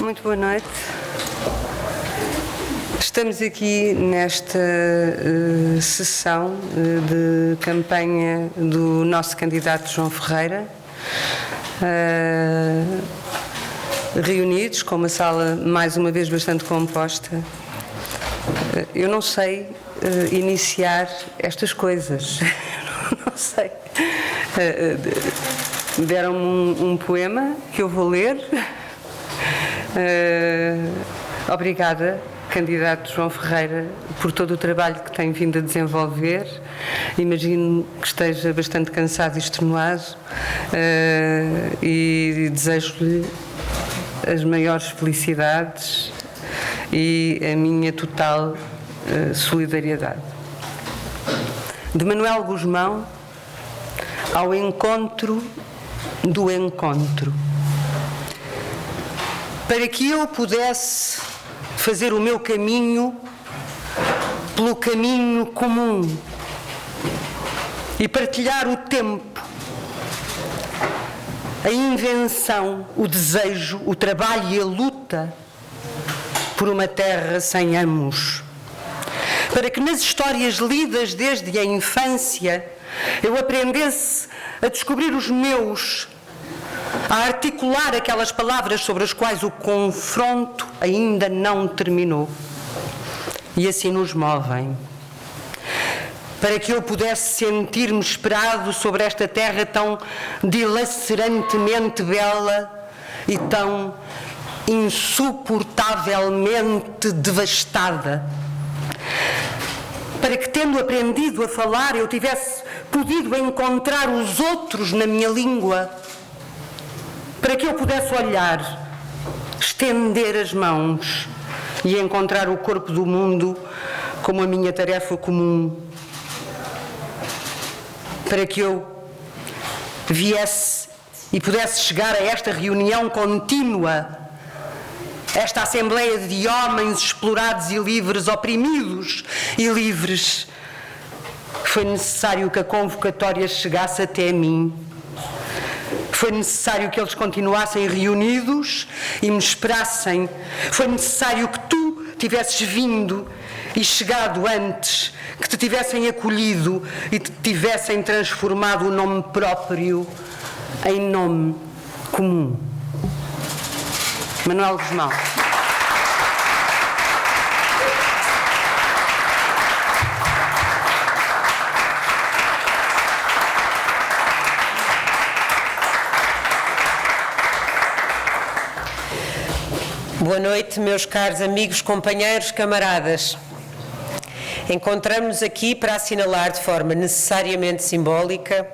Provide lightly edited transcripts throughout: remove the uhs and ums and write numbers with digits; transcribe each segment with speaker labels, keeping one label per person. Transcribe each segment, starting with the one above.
Speaker 1: Muito boa noite. Estamos aqui nesta sessão de campanha do nosso candidato João Ferreira, reunidos com uma sala mais uma vez bastante composta. Eu não sei iniciar estas coisas, não sei. Deram-me um poema que eu vou ler. Obrigada, candidato João Ferreira, por todo o trabalho que tem vindo a desenvolver. Imagino que esteja bastante cansado e extenuado, e desejo-lhe as maiores felicidades e a minha total solidariedade. De Manuel Gusmão ao encontro do encontro. Para que eu pudesse fazer o meu caminho pelo caminho comum e partilhar o tempo, a invenção, o desejo, o trabalho e a luta por uma terra sem amos. Para que nas histórias lidas desde a infância eu aprendesse a descobrir os meus, a articular aquelas palavras sobre as quais o confronto ainda não terminou. E assim nos movem. Para que eu pudesse sentir-me esperado sobre esta terra tão dilacerantemente bela e tão insuportavelmente devastada. Para que, tendo aprendido a falar, eu tivesse podido encontrar os outros na minha língua. Para que eu pudesse olhar, estender as mãos e encontrar o corpo do mundo como a minha tarefa comum. Para que eu viesse e pudesse chegar a esta reunião contínua, esta assembleia de homens explorados e livres, oprimidos e livres. Foi necessário que a convocatória chegasse até mim. Foi necessário que eles continuassem reunidos e me esperassem. Foi necessário que tu tivesses vindo e chegado antes, que te tivessem acolhido e te tivessem transformado o nome próprio em nome comum. Manuel Gusmão.
Speaker 2: Boa noite, meus caros amigos, companheiros, camaradas. Encontramos-nos aqui para assinalar de forma necessariamente simbólica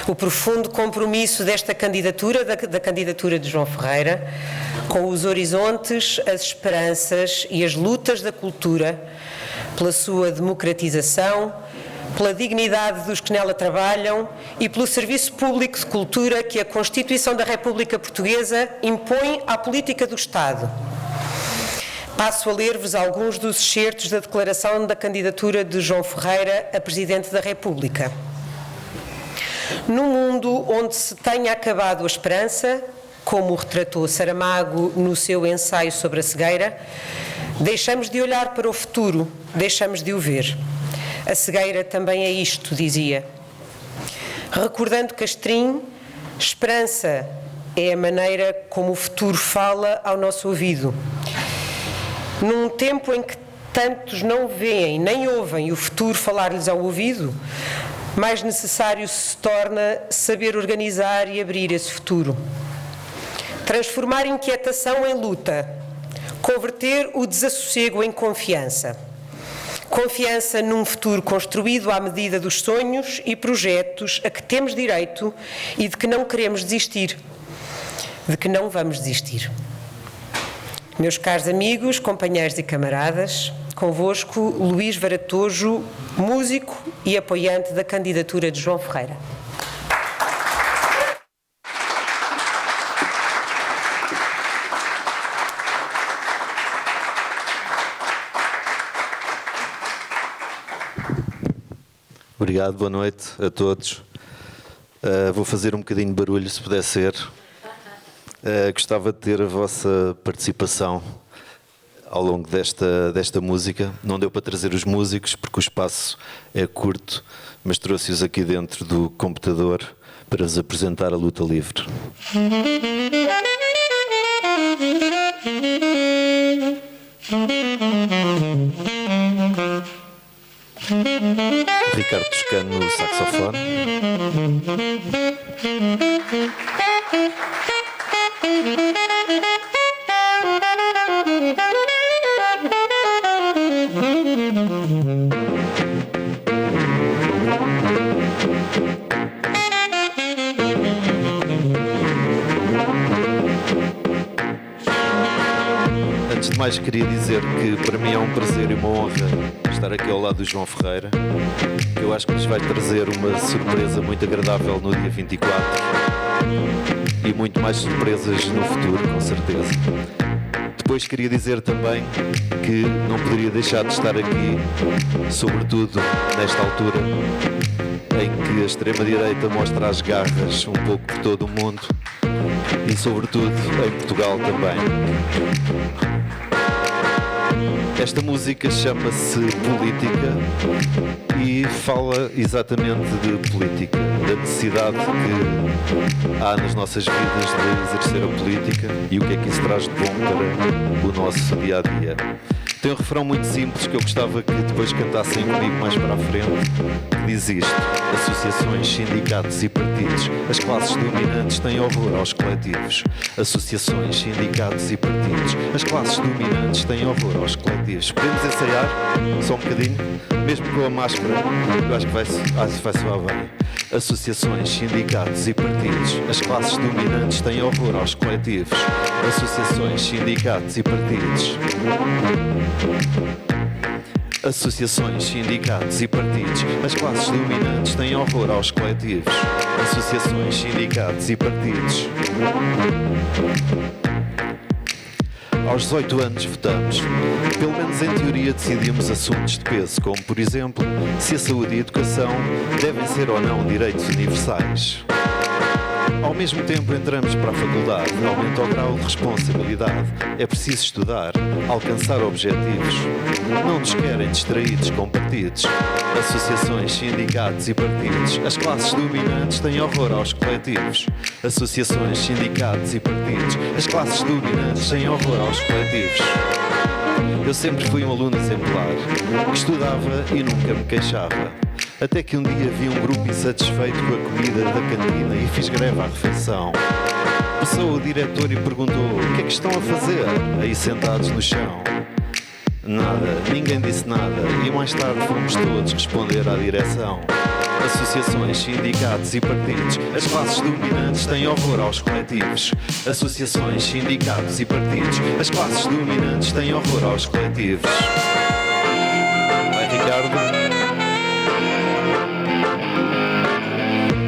Speaker 2: o profundo compromisso desta candidatura, da candidatura de João Ferreira, com os horizontes, as esperanças e as lutas da cultura, pela sua democratização, pela dignidade dos que nela trabalham e pelo serviço público de cultura que a Constituição da República Portuguesa impõe à política do Estado. Passo a ler-vos alguns dos excertos da declaração da candidatura de João Ferreira a Presidente da República. Num mundo onde se tenha acabado a esperança, como o retratou Saramago no seu ensaio sobre a cegueira, deixamos de olhar para o futuro, deixamos de o ver. A cegueira também é isto, dizia. Recordando Castrinho, esperança é a maneira como o futuro fala ao nosso ouvido. Num tempo em que tantos não veem nem ouvem o futuro falar-lhes ao ouvido, mais necessário se torna saber organizar e abrir esse futuro. Transformar inquietação em luta, converter o desassossego em confiança. Confiança num futuro construído à medida dos sonhos e projetos a que temos direito e de que não queremos desistir, de que não vamos desistir. Meus caros amigos, companheiros e camaradas, convosco Luís Varatojo, músico e apoiante da candidatura de João Ferreira.
Speaker 3: Obrigado, boa noite a todos. Vou fazer um bocadinho de barulho, se puder ser. Gostava de ter a vossa participação ao longo desta música. Não deu para trazer os músicos porque o espaço é curto, mas trouxe-os aqui dentro do computador para vos apresentar a Luta Livre. Ricardo Toscano no saxofone. Antes de mais, queria dizer que para mim é um prazer e uma honra estar aqui ao lado do João Ferreira, que eu acho que nos vai trazer uma surpresa muito agradável no dia 24 e muito mais surpresas no futuro, com certeza. Depois queria dizer também que não poderia deixar de estar aqui, sobretudo nesta altura em que a extrema-direita mostra as garras um pouco por todo o mundo e sobretudo em Portugal também. Esta música chama-se Política e fala exatamente de política, da necessidade que há nas nossas vidas de exercer a política e o que é que isso traz de bom para o nosso dia-a-dia. Tem um refrão muito simples que eu gostava que depois cantassem comigo mais para a frente, que diz isto: associações, sindicatos e partidos, as classes dominantes têm horror aos coletivos. Associações, sindicatos e partidos, as classes dominantes têm horror aos coletivos. Podemos ensaiar? Só um bocadinho? Mesmo com a máscara, eu acho que vai soar bem. Associações, sindicatos e partidos, as classes dominantes têm horror aos coletivos. Associações, sindicatos e partidos. Associações, sindicatos e partidos, as classes dominantes têm horror aos coletivos. Associações, sindicatos e partidos. Aos 18 anos votamos. Pelo menos em teoria decidimos assuntos de peso, como por exemplo, se a saúde e a educação devem ser ou não direitos universais. Ao mesmo tempo entramos para a faculdade, aumenta o grau de responsabilidade. É preciso estudar, alcançar objetivos. Não nos querem distraídos com partidos. Associações, sindicatos e partidos, as classes dominantes têm horror aos coletivos. Associações, sindicatos e partidos, as classes dominantes têm horror aos coletivos. Eu sempre fui um aluno exemplar, que estudava e nunca me queixava. Até que um dia vi um grupo insatisfeito com a comida da cantina e fiz greve à refeição. Passou o diretor e perguntou: o que é que estão a fazer, aí sentados no chão? Nada, ninguém disse nada e mais tarde fomos todos responder à direção. Associações, sindicatos e partidos, as classes dominantes têm horror aos coletivos. Associações, sindicatos e partidos, as classes dominantes têm horror aos coletivos. Vai, Ricardo.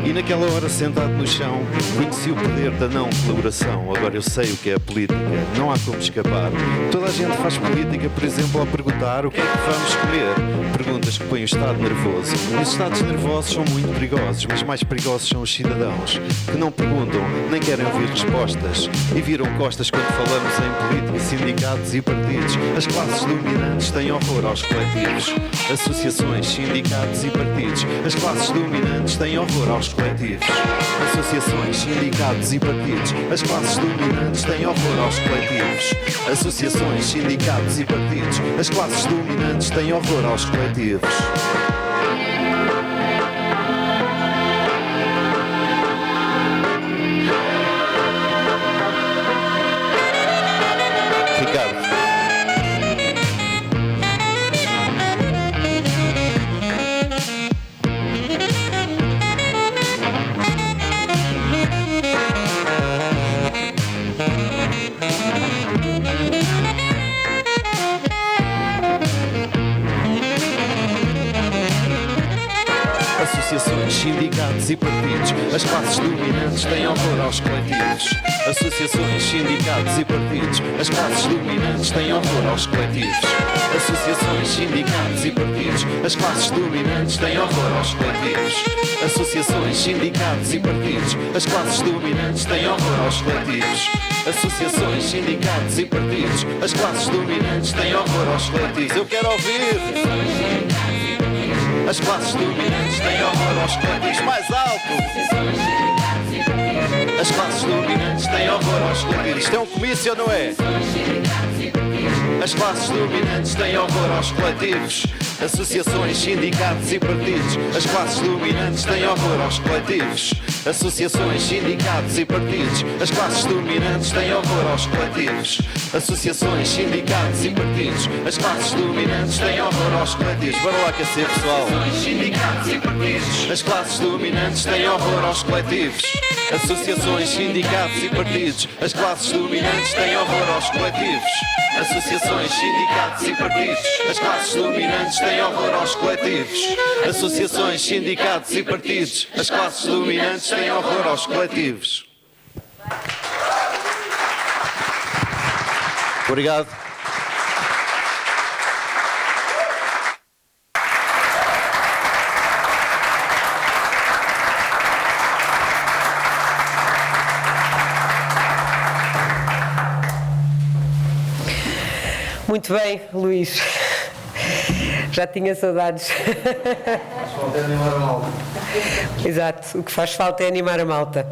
Speaker 3: E naquela hora, sentado no chão, conheci o poder da não colaboração. Agora eu sei o que é a política, não há como escapar. Toda a gente faz política, por exemplo, ao perguntar o que é que vamos escolher. Perguntas que põem o Estado nervoso. E os Estados nervosos são muito perigosos, mas mais perigosos são os cidadãos, que não perguntam, nem querem ouvir respostas. E viram costas quando falamos em política, sindicatos e partidos. As classes dominantes têm horror aos coletivos. Associações, sindicatos e partidos, as classes dominantes têm horror aos coletivos. Associações, sindicatos e partidos, as classes dominantes têm horror aos coletivos. Associações, sindicatos e partidos, as classes dominantes têm horror aos coletivos. Ricardo. Associações, sindicatos e partidos, as classes dominantes têm horror aos coletivos. Associações, sindicatos e partidos, as classes dominantes têm horror aos coletivos. Associações, sindicatos e partidos, as classes dominantes têm horror aos coletivos. Associações, sindicatos e partidos, as classes dominantes têm horror aos coletivos. associações, sindicatos e partidos. As classes dominantes têm horror aos coletivos. Eu quero ouvir. As classes dominantes têm horror aos coletivos. Mais alto. As classes dominantes têm horror aos coletivos. Isto é um comício, não é? As classes dominantes têm horror aos coletivos. Associações, sindicatos e partidos. As classes dominantes têm horror aos coletivos. Associações, sindicatos e partidos. As classes dominantes têm horror aos coletivos. Associações, sindicatos e partidos. As classes dominantes têm horror aos coletivos. Bora lá aquecer, pessoal. Sindicatos e partidos. As classes dominantes têm horror aos coletivos. Associações, sindicatos e partidos. As classes dominantes têm horror aos coletivos. Associações, sindicatos e partidos. As classes dominantes têm horror aos coletivos. Associações, sindicatos e partidos. As classes dominantes têm horror aos coletivos. Obrigado.
Speaker 2: Muito bem, Luís. Já tinha saudades.
Speaker 4: Faz falta é animar a malta.
Speaker 2: Exato, o que faz falta é animar a malta.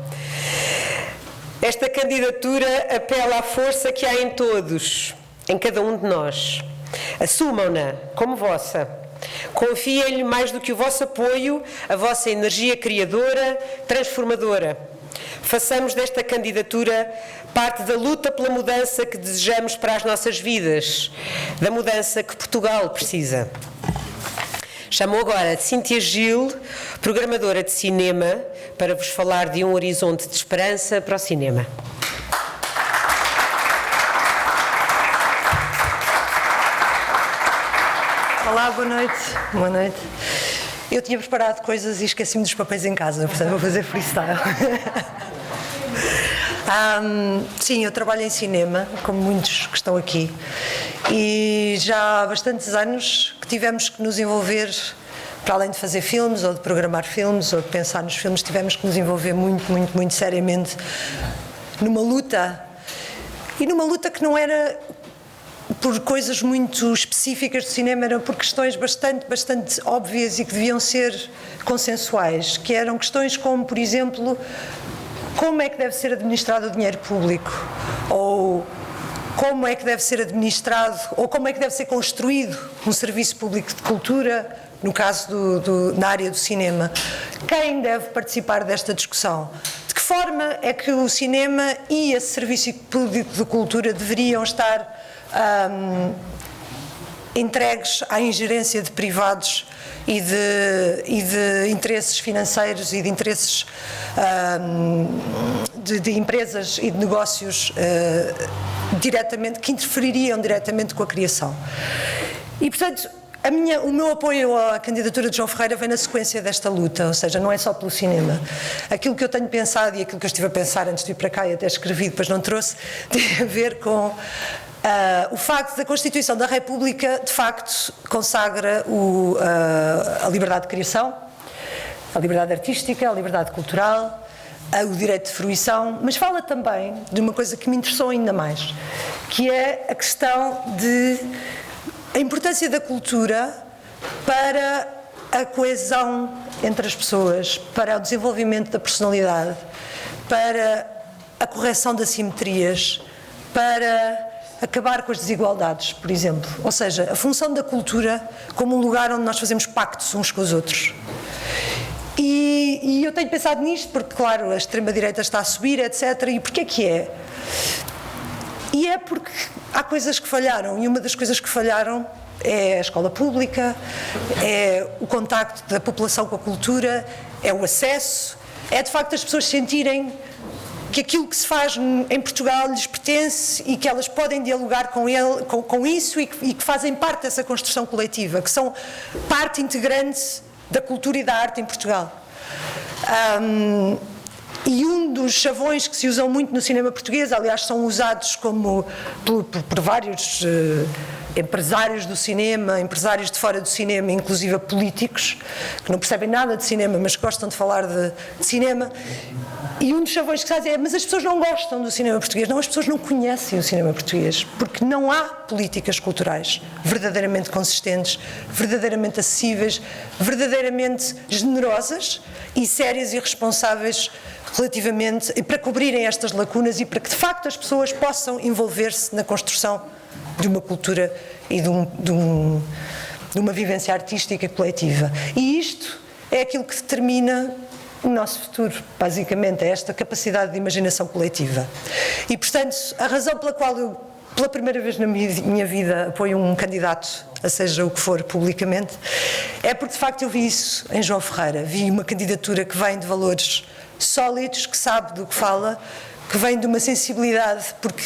Speaker 2: Esta candidatura apela à força que há em todos, em cada um de nós. Assumam-na como vossa. Confiem-lhe mais do que o vosso apoio, a vossa energia criadora, transformadora. Façamos desta candidatura parte da luta pela mudança que desejamos para as nossas vidas, da mudança que Portugal precisa. Chamo agora Cíntia Gil, programadora de cinema, para vos falar de um horizonte de esperança para o cinema.
Speaker 5: Olá, boa noite. Boa noite. Eu tinha preparado coisas e esqueci-me dos papéis em casa, portanto vou fazer freestyle. Sim, eu trabalho em cinema, como muitos que estão aqui, e já há bastantes anos que tivemos que nos envolver, para além de fazer filmes, ou de programar filmes, ou de pensar nos filmes, tivemos que nos envolver muito seriamente numa luta, e numa luta que não era por coisas muito específicas do cinema, eram por questões bastante óbvias e que deviam ser consensuais, que eram questões como, por exemplo, como é que deve ser administrado o dinheiro público, ou como é que deve ser administrado, ou como é que deve ser construído um serviço público de cultura, no caso na área do cinema. Quem deve participar desta discussão? De que forma é que o cinema e esse serviço público de cultura deveriam estar entregues à ingerência de privados e de interesses financeiros e de interesses de empresas e de negócios diretamente, que interfeririam diretamente com a criação. E, portanto, o meu apoio à candidatura de João Ferreira vem na sequência desta luta, ou seja, não é só pelo cinema. Aquilo que eu tenho pensado e aquilo que eu estive a pensar antes de ir para cá e até escrevi, depois não trouxe, tem a ver com o facto da Constituição da República, de facto, consagra a liberdade de criação, a liberdade artística, a liberdade cultural, o direito de fruição, mas fala também de uma coisa que me interessou ainda mais, que é a questão de a importância da cultura para a coesão entre as pessoas, para o desenvolvimento da personalidade, para a correção de assimetrias, para acabar com as desigualdades, por exemplo. Ou seja, a função da cultura como um lugar onde nós fazemos pactos uns com os outros. E eu tenho pensado nisto porque, claro, a extrema-direita está a subir, etc. E porquê que é? E é porque há coisas que falharam, e uma das coisas que falharam é a escola pública, é o contacto da população com a cultura, é o acesso, é de facto as pessoas sentirem que aquilo que se faz em Portugal lhes pertence e que elas podem dialogar com isso e que fazem parte dessa construção coletiva, que são parte integrante da cultura e da arte em Portugal. E um dos chavões que se usam muito no cinema português, aliás, são usados por vários empresários do cinema, empresários de fora do cinema, inclusive políticos, que não percebem nada de cinema, mas gostam de falar de cinema, E um dos chavões que se faz é: mas as pessoas não gostam do cinema português. Não, as pessoas não conhecem o cinema português, porque não há políticas culturais verdadeiramente consistentes, verdadeiramente acessíveis, verdadeiramente generosas e sérias e responsáveis relativamente, e para cobrirem estas lacunas e para que de facto as pessoas possam envolver-se na construção de uma cultura e de uma vivência artística coletiva. E isto é aquilo que determina o nosso futuro, basicamente, é esta capacidade de imaginação coletiva. E, portanto, a razão pela qual eu, pela primeira vez na minha vida, apoio um candidato, a seja o que for, publicamente, é porque, de facto, eu vi isso em João Ferreira. Vi uma candidatura que vem de valores sólidos, que sabe do que fala, que vem de uma sensibilidade, porque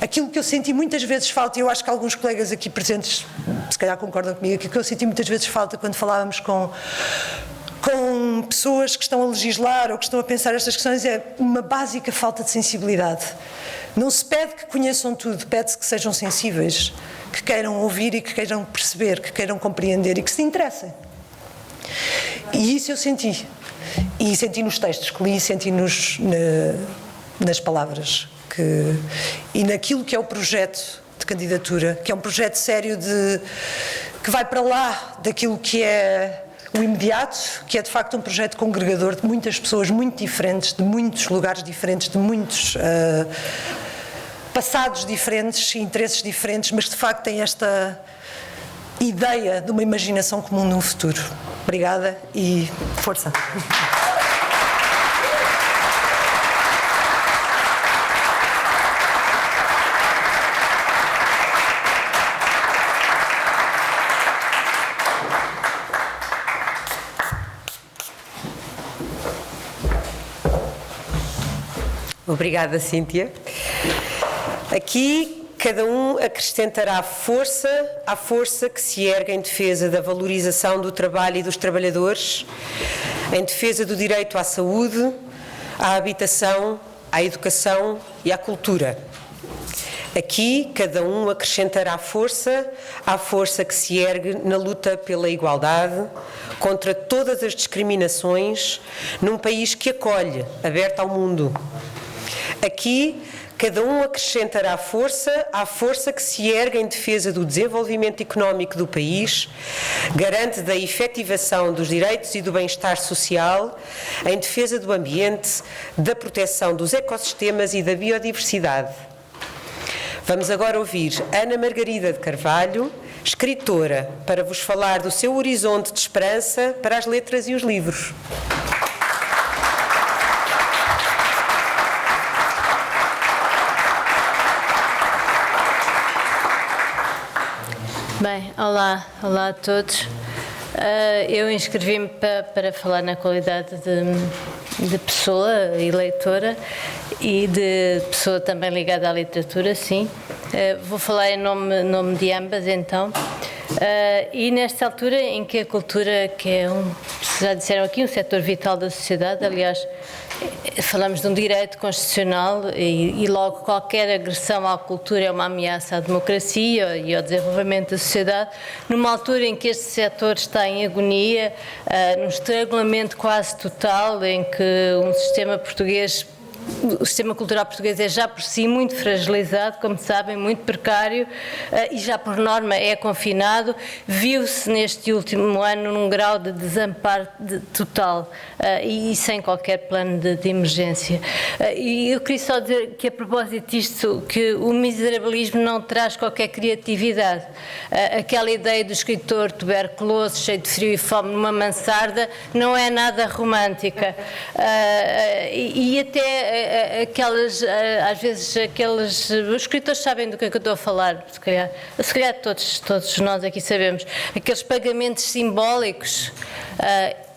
Speaker 5: aquilo que eu senti muitas vezes falta, e eu acho que alguns colegas aqui presentes, se calhar concordam comigo, aquilo que eu senti muitas vezes falta quando falávamos com pessoas que estão a legislar ou que estão a pensar estas questões, é uma básica falta de sensibilidade. Não se pede que conheçam tudo, pede-se que sejam sensíveis, que queiram ouvir e que queiram perceber, que queiram compreender e que se interessem. E isso eu senti. E senti nos textos que li, senti nas palavras e naquilo que é o projeto de candidatura, que é um projeto sério que vai para lá daquilo que é o imediato, que é de facto um projeto congregador de muitas pessoas muito diferentes, de muitos lugares diferentes, de muitos passados diferentes, interesses diferentes, mas que de facto tem esta ideia de uma imaginação comum no futuro. Obrigada e força!
Speaker 2: Obrigada, Cíntia. Aqui, cada um acrescentará força à força que se ergue em defesa da valorização do trabalho e dos trabalhadores, em defesa do direito à saúde, à habitação, à educação e à cultura. Aqui, cada um acrescentará força à força que se ergue na luta pela igualdade, contra todas as discriminações, num país que acolhe, aberto ao mundo. Aqui, cada um acrescentará força à força que se ergue em defesa do desenvolvimento económico do país, garante da efetivação dos direitos e do bem-estar social, em defesa do ambiente, da proteção dos ecossistemas e da biodiversidade. Vamos agora ouvir Ana Margarida de Carvalho, escritora, para vos falar do seu horizonte de esperança para as letras e os livros.
Speaker 6: Bem, olá a todos. Eu inscrevi-me para falar na qualidade de pessoa e leitora e de pessoa também ligada à literatura, sim. Vou falar em nome de ambas, então. E nesta altura em que a cultura, que é já disseram aqui, um setor vital da sociedade, aliás, falamos de um direito constitucional e logo qualquer agressão à cultura é uma ameaça à democracia e ao desenvolvimento da sociedade, numa altura em que este setor está em agonia, num estrangulamento quase total, em que o sistema cultural português é já por si muito fragilizado, como sabem, muito precário e já por norma é confinado. Viu-se neste último ano num grau de desamparo total e sem qualquer plano de emergência. E eu queria só dizer que, a propósito disto, que o miserabilismo não traz qualquer criatividade. Aquela ideia do escritor tuberculoso, cheio de frio e fome numa mansarda, não é nada romântica. E até aquelas, às vezes os escritores sabem do que é que eu estou a falar, se calhar todos nós aqui sabemos, aqueles pagamentos simbólicos,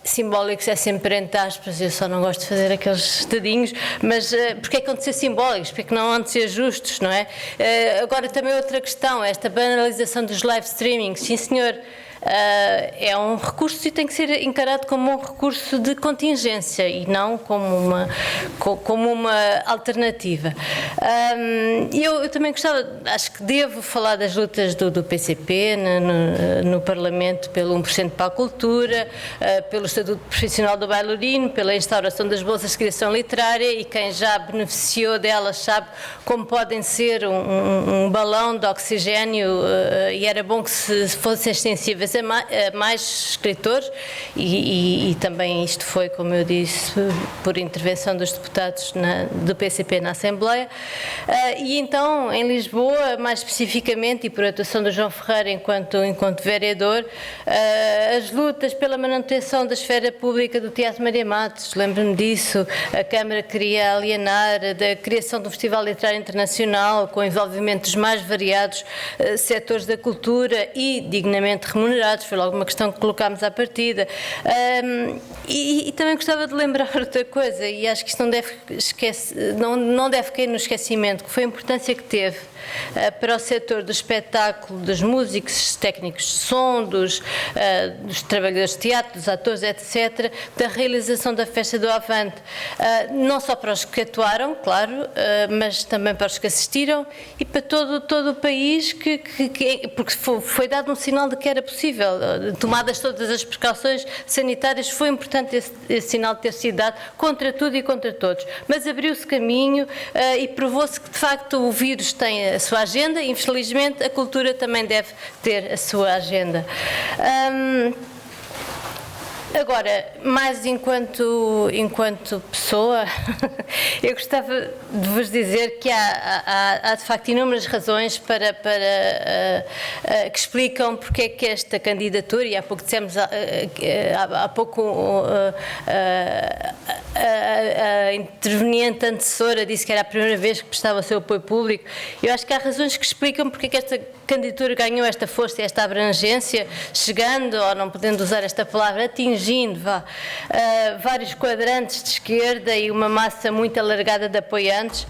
Speaker 6: simbólicos é sempre entre aspas, eu só não gosto de fazer aqueles dedinhos, mas porque é que hão de ser simbólicos, porque é que não hão de ser justos, não é? Agora também outra questão, esta banalização dos live streamings, sim senhor, é um recurso e tem que ser encarado como um recurso de contingência e não como uma alternativa. Eu também gostava, acho que devo falar das lutas do PCP no Parlamento pelo 1% para a cultura, pelo Estatuto Profissional do Bailarino, pela instauração das bolsas de criação literária, e quem já beneficiou delas sabe como podem ser um balão de oxigênio, e era bom que se fossem extensíveis a mais escritores, e também isto foi, como eu disse, por intervenção dos deputados do PCP na Assembleia. E então, em Lisboa, mais especificamente, e por atuação do João Ferreira enquanto vereador, as lutas pela manutenção da esfera pública do Teatro Maria Matos, lembro-me disso, a Câmara queria alienar, da criação de um Festival Literário Internacional com envolvimento dos mais variados setores da cultura e dignamente remunerados, foi logo uma questão que colocámos à partida. E também gostava de lembrar outra coisa, e acho que isto não deve cair no esquecimento, que foi a importância que teve para o setor do espetáculo, dos músicos, técnicos de som, dos trabalhadores de teatro, dos atores, etc., da realização da Festa do Avante. Não só para os que atuaram, claro, mas também para os que assistiram e para todo o país, porque foi dado um sinal de que era possível, tomadas todas as precauções sanitárias, foi importante esse sinal ter sido dado contra tudo e contra todos. Mas abriu-se caminho e provou-se que, de facto, o vírus tem a sua agenda, e infelizmente a cultura também deve ter a sua agenda. Agora, mais enquanto pessoa, eu gostava de vos dizer que há de facto inúmeras razões que explicam porque é que esta candidatura, e há pouco dissemos, há pouco a interveniente antecessora disse que era a primeira vez que prestava o seu apoio público. Eu acho que há razões que explicam porque é que esta candidatura ganhou esta força e esta abrangência, chegando, ou não podendo usar esta palavra, atingindo vários quadrantes de esquerda e uma massa muito alargada de apoiantes.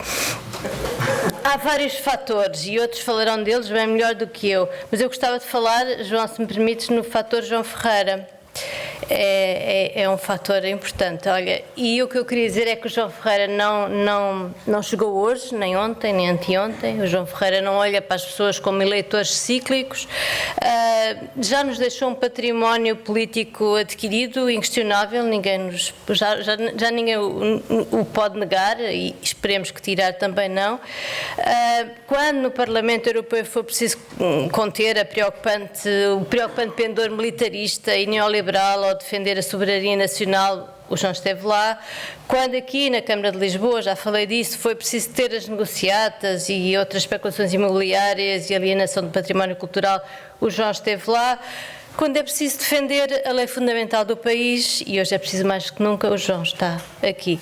Speaker 6: Há vários fatores, e outros falarão deles bem melhor do que eu, mas eu gostava de falar, João, se me permites, no fator João Ferreira. É um fator importante. Olha, e o que eu queria dizer é que o João Ferreira não chegou hoje, nem ontem, nem anteontem. O João Ferreira não olha para as pessoas como eleitores cíclicos. Já nos deixou um património político adquirido, inquestionável, já ninguém o pode negar, e esperemos que tirar também não. Quando no Parlamento Europeu for preciso conter o preocupante pendor militarista e neoliberal, ou defender a soberania nacional, o João esteve lá. Quando aqui na Câmara de Lisboa, já falei disso, foi preciso ter as negociatas e outras especulações imobiliárias e alienação do património cultural, o João esteve lá. Quando é preciso defender a lei fundamental do país, e hoje é preciso mais que nunca, o João está aqui.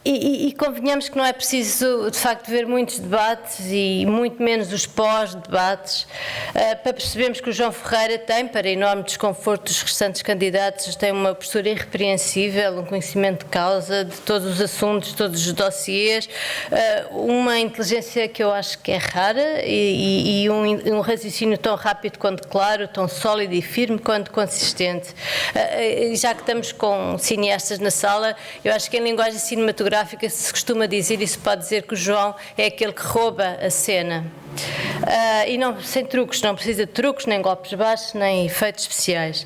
Speaker 6: E convenhamos que não é preciso, de facto, ver muitos debates e muito menos os pós-debates para percebermos que o João Ferreira tem, para enorme desconforto dos restantes candidatos, tem uma postura irrepreensível, um conhecimento de causa de todos os assuntos, todos os dossiês, uma inteligência que eu acho que é rara e um raciocínio tão rápido quanto claro, tão sólido e firme quanto consistente. Já que estamos com cineastas na sala, eu acho que em linguagem cinematográfica se costuma dizer, e se pode dizer, que o João é aquele que rouba a cena. E não, sem truques, não precisa de truques, nem golpes baixos, nem efeitos especiais.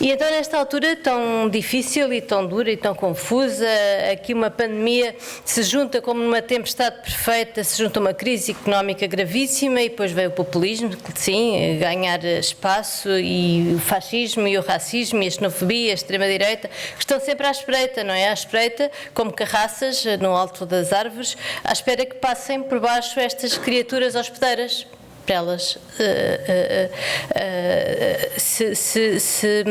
Speaker 6: E então, nesta altura tão difícil e tão dura e tão confusa, aqui uma pandemia se junta como numa tempestade perfeita, se junta uma crise económica gravíssima, e depois veio o populismo, que sim, ganhar espaço, e o fascismo e o racismo e a xenofobia, a extrema-direita, que estão sempre à espreita, não é? À espreita, como carraças no alto das árvores, à espera que passem por baixo estas criaturas hospedeiras, para elas se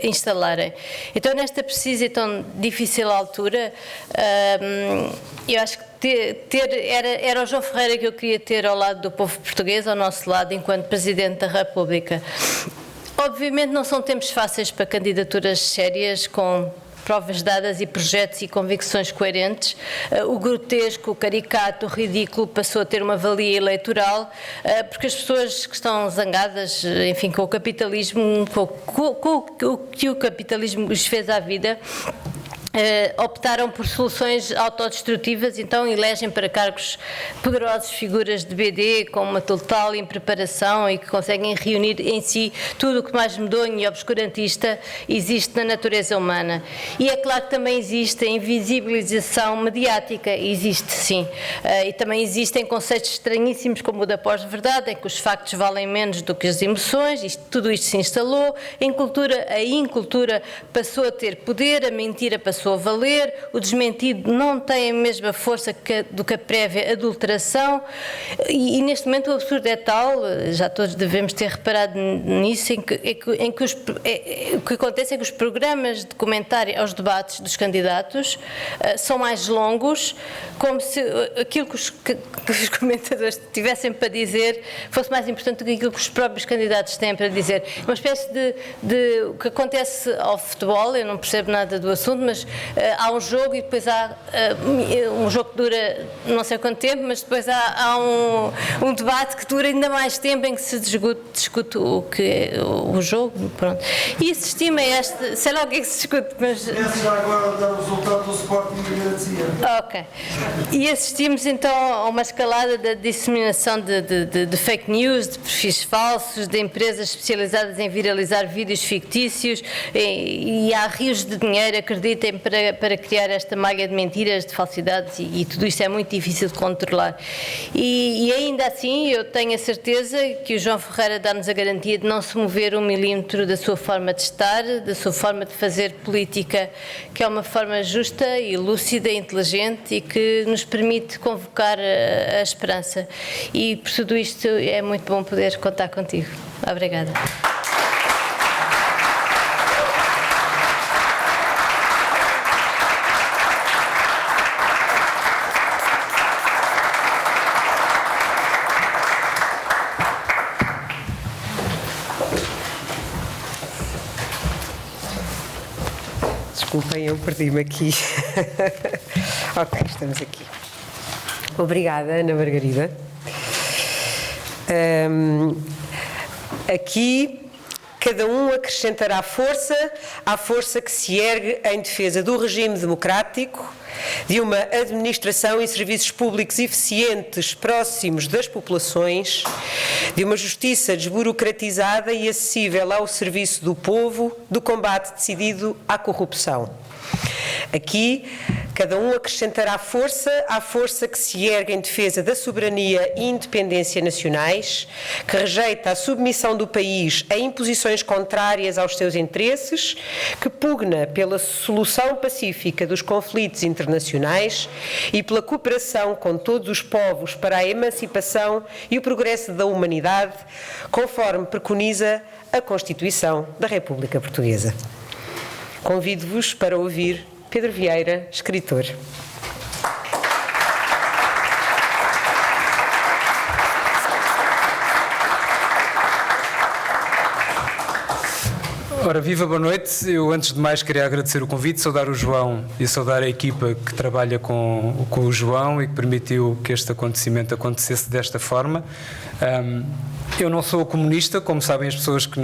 Speaker 6: instalarem. Então, nesta precisa e tão difícil altura, eu acho que era o João Ferreira que eu queria ter ao lado do povo português, ao nosso lado, enquanto Presidente da República. Obviamente não são tempos fáceis para candidaturas sérias com provas dadas e projetos e convicções coerentes. O grotesco, o caricato, o ridículo passou a ter uma valia eleitoral, porque as pessoas que estão zangadas, enfim, com o capitalismo, com o que o capitalismo lhes fez à vida, optaram por soluções autodestrutivas, então elegem para cargos poderosos figuras de BD com uma total impreparação e que conseguem reunir em si tudo o que mais medonho e obscurantista existe na natureza humana. E é claro que também existe a invisibilização mediática, existe sim, e também existem conceitos estranhíssimos como o da pós-verdade, em que os factos valem menos do que as emoções, tudo isto se instalou. A incultura passou a ter poder, a mentira passou a valer, o desmentido não tem a mesma força do que a prévia adulteração, e neste momento o absurdo é tal, já todos devemos ter reparado nisso, em que o que acontece é que os programas de comentário aos debates dos candidatos são mais longos, como se aquilo que os comentadores tivessem para dizer fosse mais importante do que aquilo que os próprios candidatos têm para dizer. Uma espécie de o que acontece ao futebol, eu não percebo nada do assunto, mas há um jogo e depois há um jogo que dura não sei quanto tempo, mas depois há um debate que dura ainda mais tempo, em que se discute o que é o jogo, pronto. E esse estima é este, sei lá o que é que se discute, mas...
Speaker 4: Esse já agora dá o resultado do Sporting e da Garancia.
Speaker 6: Ok. E assistimos então a uma escalada da disseminação de fake news, de perfis falsos, de empresas especializadas em viralizar vídeos fictícios, e há rios de dinheiro, acreditem, para criar esta malha de mentiras, de falsidades, e tudo isto é muito difícil de controlar. E ainda assim, eu tenho a certeza que o João Ferreira dá-nos a garantia de não se mover 1 milímetro da sua forma de estar, da sua forma de fazer política, que é uma forma justa e lúcida e inteligente, e que nos permite convocar a esperança. E por tudo isto é muito bom poder contar contigo. Obrigada.
Speaker 2: Desculpem, eu perdi-me aqui. Ok, estamos aqui. Obrigada, Ana Margarida. Aqui, cada um acrescentará força à força que se ergue em defesa do regime democrático, de uma administração e serviços públicos eficientes, próximos das populações, de uma justiça desburocratizada e acessível ao serviço do povo, do combate decidido à corrupção. Aqui, cada um acrescentará força à força que se ergue em defesa da soberania e independência nacionais, que rejeita a submissão do país a imposições contrárias aos seus interesses, que pugna pela solução pacífica dos conflitos internacionais e pela cooperação com todos os povos para a emancipação e o progresso da humanidade, conforme preconiza a Constituição da República Portuguesa. Convido-vos para ouvir Pedro Vieira, escritor.
Speaker 7: Ora, viva, boa noite. Eu, antes de mais, queria agradecer o convite, saudar o João e saudar a equipa que trabalha com o João e que permitiu que este acontecimento acontecesse desta forma. Eu não sou comunista, como sabem as pessoas que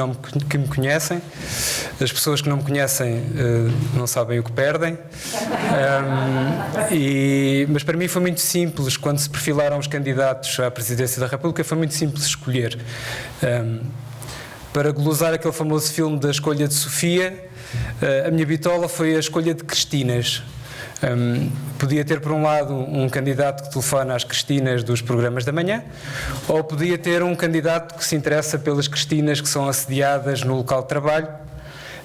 Speaker 7: me conhecem. As pessoas que não me conhecem não sabem o que perdem. Mas para mim foi muito simples, quando se perfilaram os candidatos à presidência da República, foi muito simples escolher. Para glosar aquele famoso filme da escolha de Sofia, a minha bitola foi a escolha de Cristinas. Podia ter, por um lado, um candidato que telefona às Cristinas dos programas da manhã, ou podia ter um candidato que se interessa pelas Cristinas que são assediadas no local de trabalho,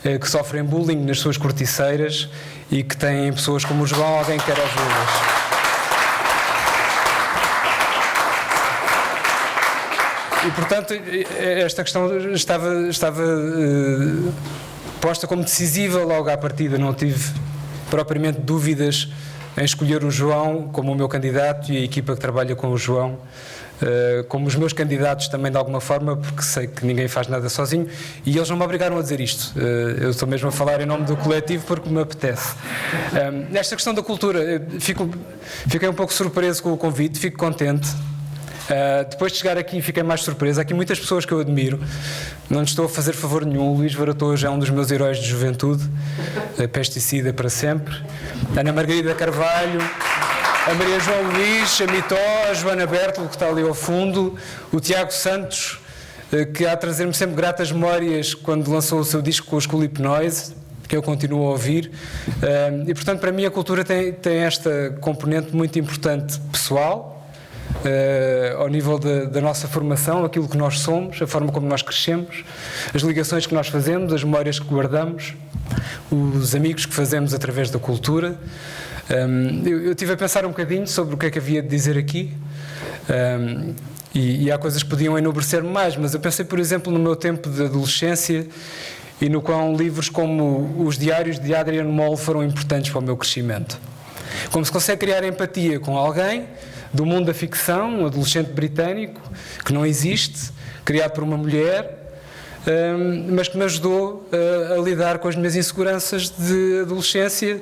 Speaker 7: que sofrem bullying nas suas corticeiras e que têm pessoas como o João, alguém que quer ouvi-las. E, portanto, esta questão estava posta como decisiva logo à partida. Não tive propriamente dúvidas em escolher o João como o meu candidato e a equipa que trabalha com o João como os meus candidatos também, de alguma forma, porque sei que ninguém faz nada sozinho, e eles não me obrigaram a dizer isto. Eu estou mesmo a falar em nome do coletivo porque me apetece. Nesta questão da cultura, fiquei um pouco surpreso com o convite, fico contente. Depois de chegar aqui fiquei mais surpreso. Há aqui muitas pessoas que eu admiro, não lhes estou a fazer favor nenhum. O Luís Varatojo é um dos meus heróis de juventude, pesticida para sempre. Ana Margarida Carvalho, a Maria João Luís, a Mitó, a Joana Bertolo, que está ali ao fundo, o Tiago Santos, que há a trazer-me sempre gratas memórias quando lançou o seu disco com os Culipnoise, que eu continuo a ouvir. E portanto, para mim a cultura tem esta componente muito importante pessoal, ao nível da nossa formação, aquilo que nós somos, a forma como nós crescemos, as ligações que nós fazemos, as memórias que guardamos, os amigos que fazemos através da cultura. Eu estive a pensar um bocadinho sobre o que é que havia de dizer aqui, e há coisas que podiam enobrecer-me mais, mas eu pensei, por exemplo, no meu tempo de adolescência e no qual livros como os Diários de Adrian Mole foram importantes para o meu crescimento. Como se consegue criar empatia com alguém do mundo da ficção, um adolescente britânico que não existe, criado por uma mulher, mas que me ajudou a lidar com as minhas inseguranças de adolescência,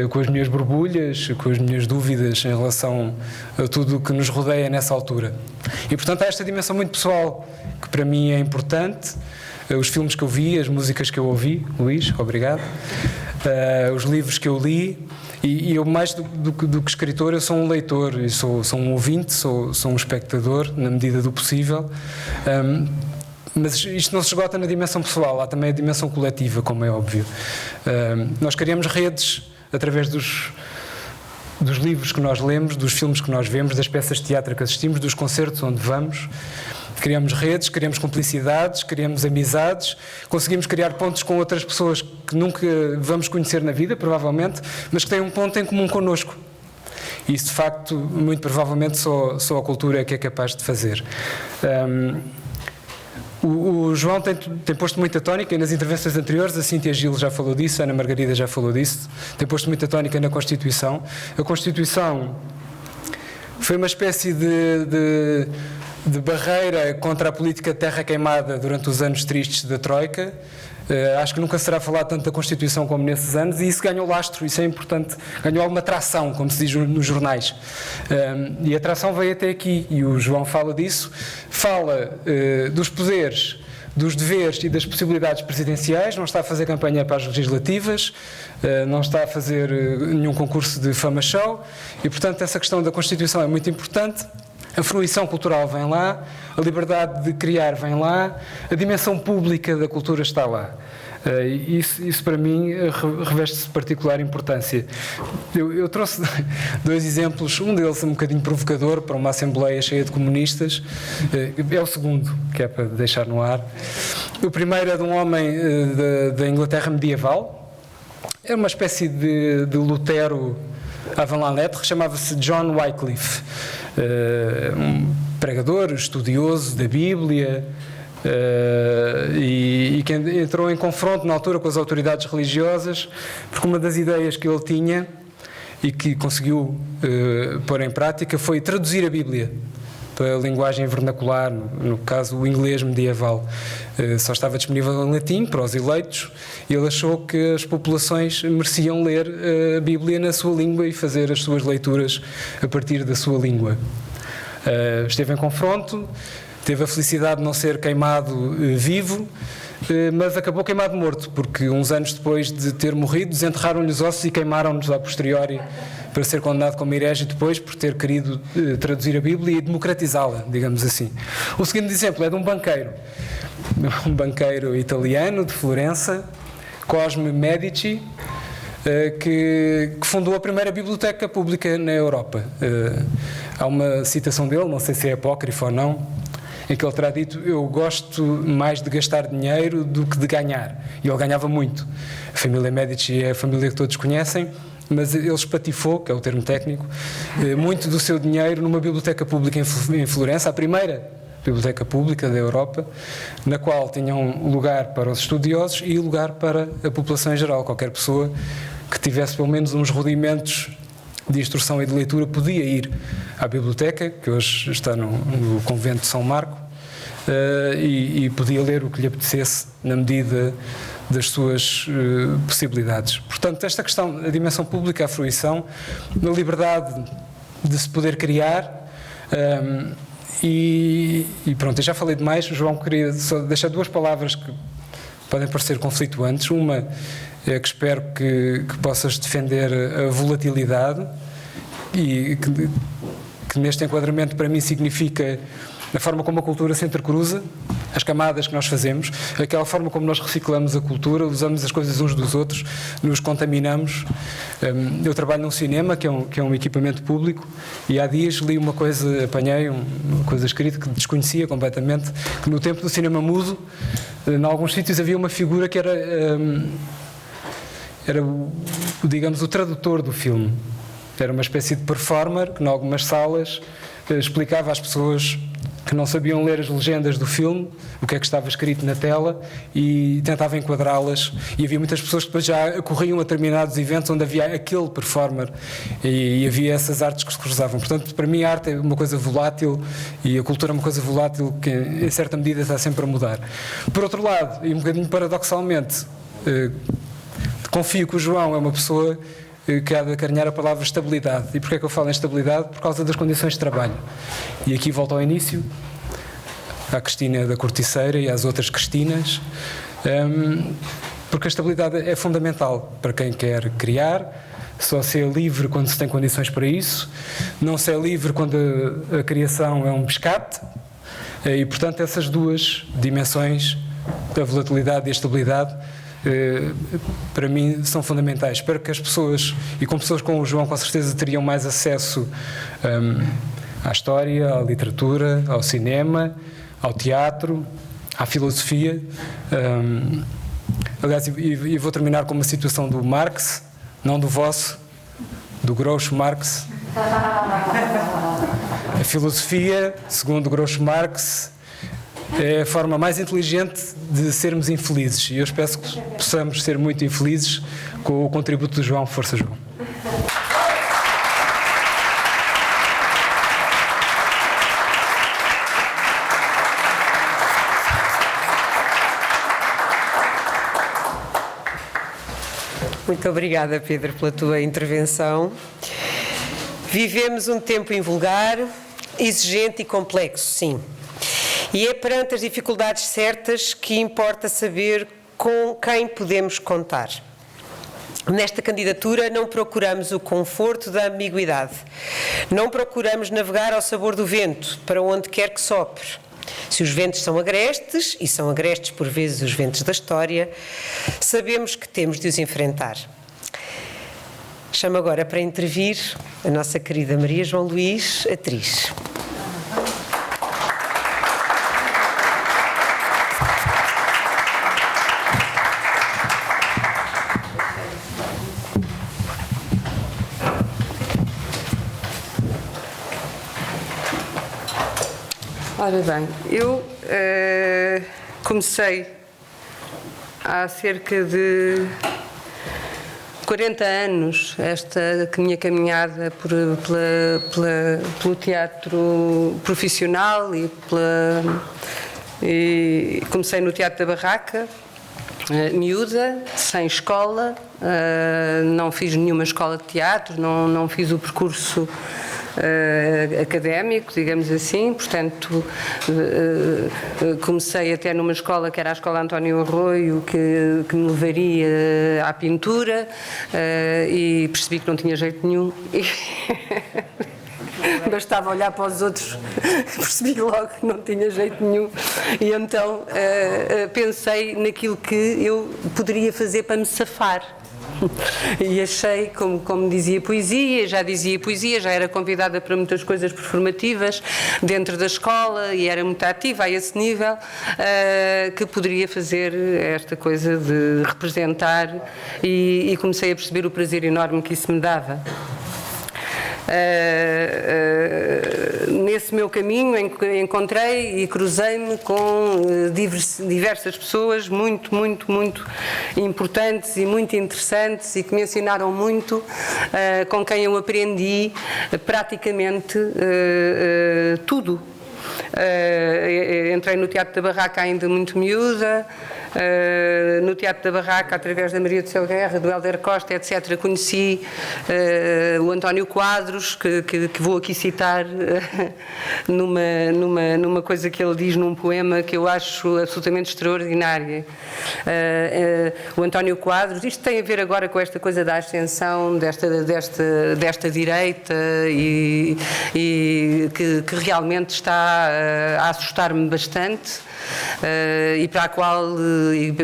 Speaker 7: com as minhas borbulhas, com as minhas dúvidas em relação a tudo o que nos rodeia nessa altura. E portanto há esta dimensão muito pessoal que para mim é importante, os filmes que eu vi, as músicas que eu ouvi, Luís, obrigado, os livros que eu li. E eu, mais do que escritor, eu sou um leitor, e sou um ouvinte, sou um espectador, na medida do possível. Mas isto não se esgota na dimensão pessoal, há também a dimensão coletiva, como é óbvio. Nós criamos redes através dos livros que nós lemos, dos filmes que nós vemos, das peças de teatro que assistimos, dos concertos onde vamos. Criamos redes, criamos cumplicidades, criamos amizades, conseguimos criar pontos com outras pessoas que nunca vamos conhecer na vida, provavelmente, mas que têm um ponto em comum connosco. E isso, de facto, muito provavelmente só a cultura é que é capaz de fazer. O João tem posto muita tónica, e nas intervenções anteriores, a Cíntia Gil já falou disso, a Ana Margarida já falou disso, tem posto muita tónica na Constituição. A Constituição foi uma espécie de barreira contra a política de terra queimada durante os anos tristes da Troika. Acho que nunca será falado tanto da Constituição como nesses anos, e isso ganhou lastro, isso é importante, ganhou alguma tração, como se diz nos jornais. E a tração veio até aqui, e o João fala disso, fala dos poderes, dos deveres e das possibilidades presidenciais, não está a fazer campanha para as legislativas, não está a fazer nenhum concurso de fama-show, e portanto essa questão da Constituição é muito importante. A fruição cultural vem lá, a liberdade de criar vem lá, a dimensão pública da cultura está lá. Isso para mim reveste-se particular importância. Eu trouxe dois exemplos, um deles um bocadinho provocador para uma assembleia cheia de comunistas, é o segundo, que é para deixar no ar. O primeiro é de um homem da Inglaterra medieval, era uma espécie de Lutero avant la lettre, chamava-se John Wycliffe. Um pregador, estudioso da Bíblia, e que entrou em confronto na altura com as autoridades religiosas, porque uma das ideias que ele tinha e que conseguiu pôr em prática foi traduzir a Bíblia para a linguagem vernacular, no caso o inglês medieval. Só estava disponível em latim para os eleitos, e ele achou que as populações mereciam ler a Bíblia na sua língua e fazer as suas leituras a partir da sua língua. Esteve em confronto, teve a felicidade de não ser queimado vivo, mas acabou queimado morto, porque uns anos depois de ter morrido, desenterraram-lhe os ossos e queimaram-nos a posteriori para ser condenado como herege depois por ter querido traduzir a Bíblia e democratizá-la, digamos assim. O segundo exemplo é de um banqueiro italiano de Florença, Cosme Medici, que fundou a primeira biblioteca pública na Europa. Há uma citação dele, não sei se é apócrifa ou não, em que ele terá dito: eu gosto mais de gastar dinheiro do que de ganhar. E ele ganhava muito. A família Medici é a família que todos conhecem, mas ele espatifou, que é o termo técnico, muito do seu dinheiro numa biblioteca pública em Florença, a primeira biblioteca pública da Europa, na qual tinham lugar para os estudiosos e lugar para a população em geral. Qualquer pessoa que tivesse pelo menos uns rudimentos de instrução e de leitura podia ir à biblioteca, que hoje está no convento de São Marco, e podia ler o que lhe apetecesse na medida das suas possibilidades. Portanto, esta questão, a dimensão pública, a fruição, a liberdade de se poder criar, e pronto, eu já falei demais. João, queria só deixar duas palavras que podem parecer conflituantes. Uma é que espero que possas defender a volatilidade, e que neste enquadramento para mim significa a forma como a cultura se intercruza, as camadas que nós fazemos, aquela forma como nós reciclamos a cultura, usamos as coisas uns dos outros, nos contaminamos. Eu trabalho num cinema, que é um equipamento público, e há dias li uma coisa, apanhei uma coisa escrita que desconhecia completamente, que no tempo do cinema mudo, em alguns sítios havia uma figura que era digamos, o tradutor do filme. Era uma espécie de performer que, em algumas salas, explicava às pessoas que não sabiam ler as legendas do filme, o que é que estava escrito na tela, e tentava enquadrá-las. E havia muitas pessoas que depois já corriam a determinados eventos onde havia aquele performer, e havia essas artes que se cruzavam. Portanto, para mim a arte é uma coisa volátil, e a cultura é uma coisa volátil que, em certa medida, está sempre a mudar. Por outro lado, e um bocadinho paradoxalmente, confio que o João é uma pessoa que há de acarinhar a palavra estabilidade. E porquê é que eu falo em estabilidade? Por causa das condições de trabalho. E aqui volto ao início, à Cristina da Corticeira e às outras Cristinas, porque a estabilidade é fundamental para quem quer criar. Só se é livre quando se tem condições para isso, não se é livre quando a criação é um pescate, e portanto essas duas dimensões, a volatilidade e a estabilidade, para mim são fundamentais. Espero que as pessoas, e com pessoas como o João com certeza, teriam mais acesso à história, à literatura, ao cinema, ao teatro, à filosofia. Aliás, e vou terminar com uma situação do Marx, não do vosso, do Groucho Marx. A filosofia, segundo Groucho Marx, é a forma mais inteligente de sermos infelizes, e eu espero que possamos ser muito infelizes com o contributo do João. Força, João.
Speaker 2: Muito obrigada, Pedro, pela tua intervenção. Vivemos um tempo invulgar, exigente e complexo, sim. E é perante as dificuldades certas que importa saber com quem podemos contar. Nesta candidatura não procuramos o conforto da ambiguidade. Não procuramos navegar ao sabor do vento, para onde quer que sopre. Se os ventos são agrestes, e são agrestes por vezes os ventos da história, sabemos que temos de os enfrentar. Chamo agora para intervir a nossa querida Maria João Luís, atriz.
Speaker 1: Ora bem, eu comecei há cerca de 40 anos esta minha caminhada pelo teatro profissional, e comecei no Teatro da Barraca, miúda, sem escola, não fiz nenhuma escola de teatro, não fiz o percurso académico, digamos assim. Portanto, comecei até numa escola que era a Escola António Arroio, que me levaria à pintura, e percebi que não tinha jeito nenhum. Bastava olhar para os outros, percebi logo que não tinha jeito nenhum, e então pensei naquilo que eu poderia fazer para me safar. E achei, como dizia poesia, já era convidada para muitas coisas performativas dentro da escola e era muito ativa a esse nível, que poderia fazer esta coisa de representar, e comecei a perceber o prazer enorme que isso me dava. Nesse meu caminho encontrei e cruzei-me com diversas pessoas muito importantes e muito interessantes e que me ensinaram muito, com quem eu aprendi praticamente tudo. Entrei no Teatro da Barraca ainda muito miúda. No Teatro da Barraca, através da Maria do Céu Guerra, do Hélder Costa, etc., conheci o António Quadros, que vou aqui citar numa coisa que ele diz num poema que eu acho absolutamente extraordinária. O António Quadros, isto tem a ver agora com esta coisa da ascensão desta direita e que realmente está a assustar-me bastante. E para a qual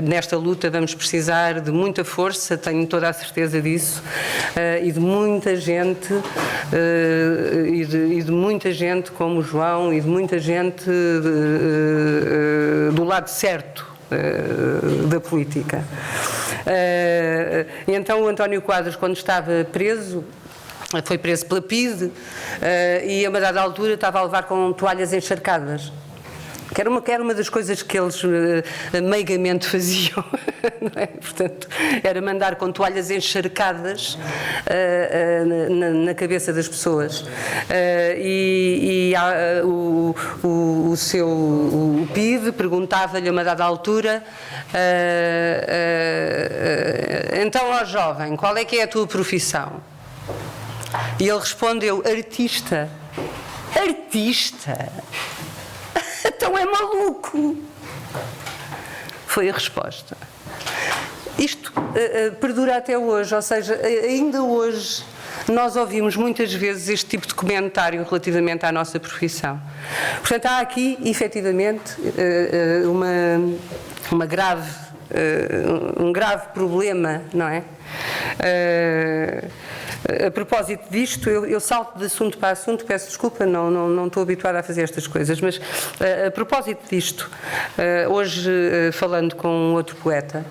Speaker 1: nesta luta vamos precisar de muita força, tenho toda a certeza disso, e de muita gente, e de muita gente como o João, e de muita gente do lado certo da política. E então o António Quadros, quando estava preso, foi preso pela PIDE, e a uma dada altura estava a levar com toalhas encharcadas. Que era uma das coisas que eles meigamente faziam, não é? Portanto, era mandar com toalhas encharcadas na cabeça das pessoas. O PIDE perguntava-lhe a uma dada altura: então, ó jovem, qual é que é a tua profissão? E ele respondeu: artista. Artista? Então é maluco. Foi a resposta. Isto perdura até hoje, ou seja, ainda hoje nós ouvimos muitas vezes este tipo de comentário relativamente à nossa profissão. Portanto, há aqui, efetivamente, um grave problema, não é? A propósito disto, eu salto de assunto para assunto, peço desculpa, não estou habituada a fazer estas coisas, mas a propósito disto, hoje falando com outro poeta,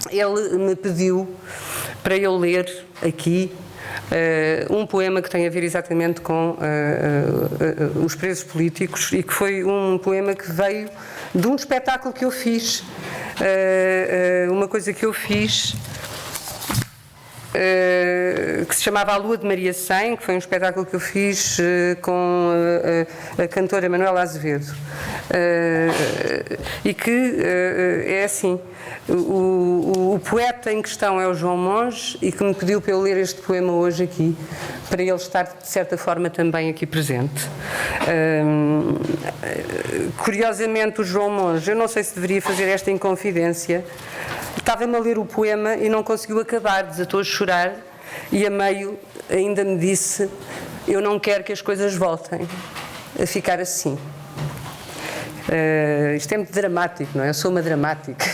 Speaker 1: ele me pediu para eu ler aqui um poema que tem a ver exatamente com os presos políticos e que foi um poema que veio de um espetáculo que eu fiz, uma coisa que eu fiz que se chamava A Lua de Maria Sem, que foi um espetáculo que eu fiz com a cantora Manuela Azevedo, e que é assim, o poeta em questão é o João Monge e que me pediu para eu ler este poema hoje aqui, para ele estar de certa forma também aqui presente. Curiosamente, o João Monge, eu não sei se deveria fazer esta inconfidência, estava-me a ler o poema e não conseguiu acabar, desatou a chorar e a meio ainda me disse: eu não quero que as coisas voltem a ficar assim. Isto é muito dramático, não é? Eu sou uma dramática.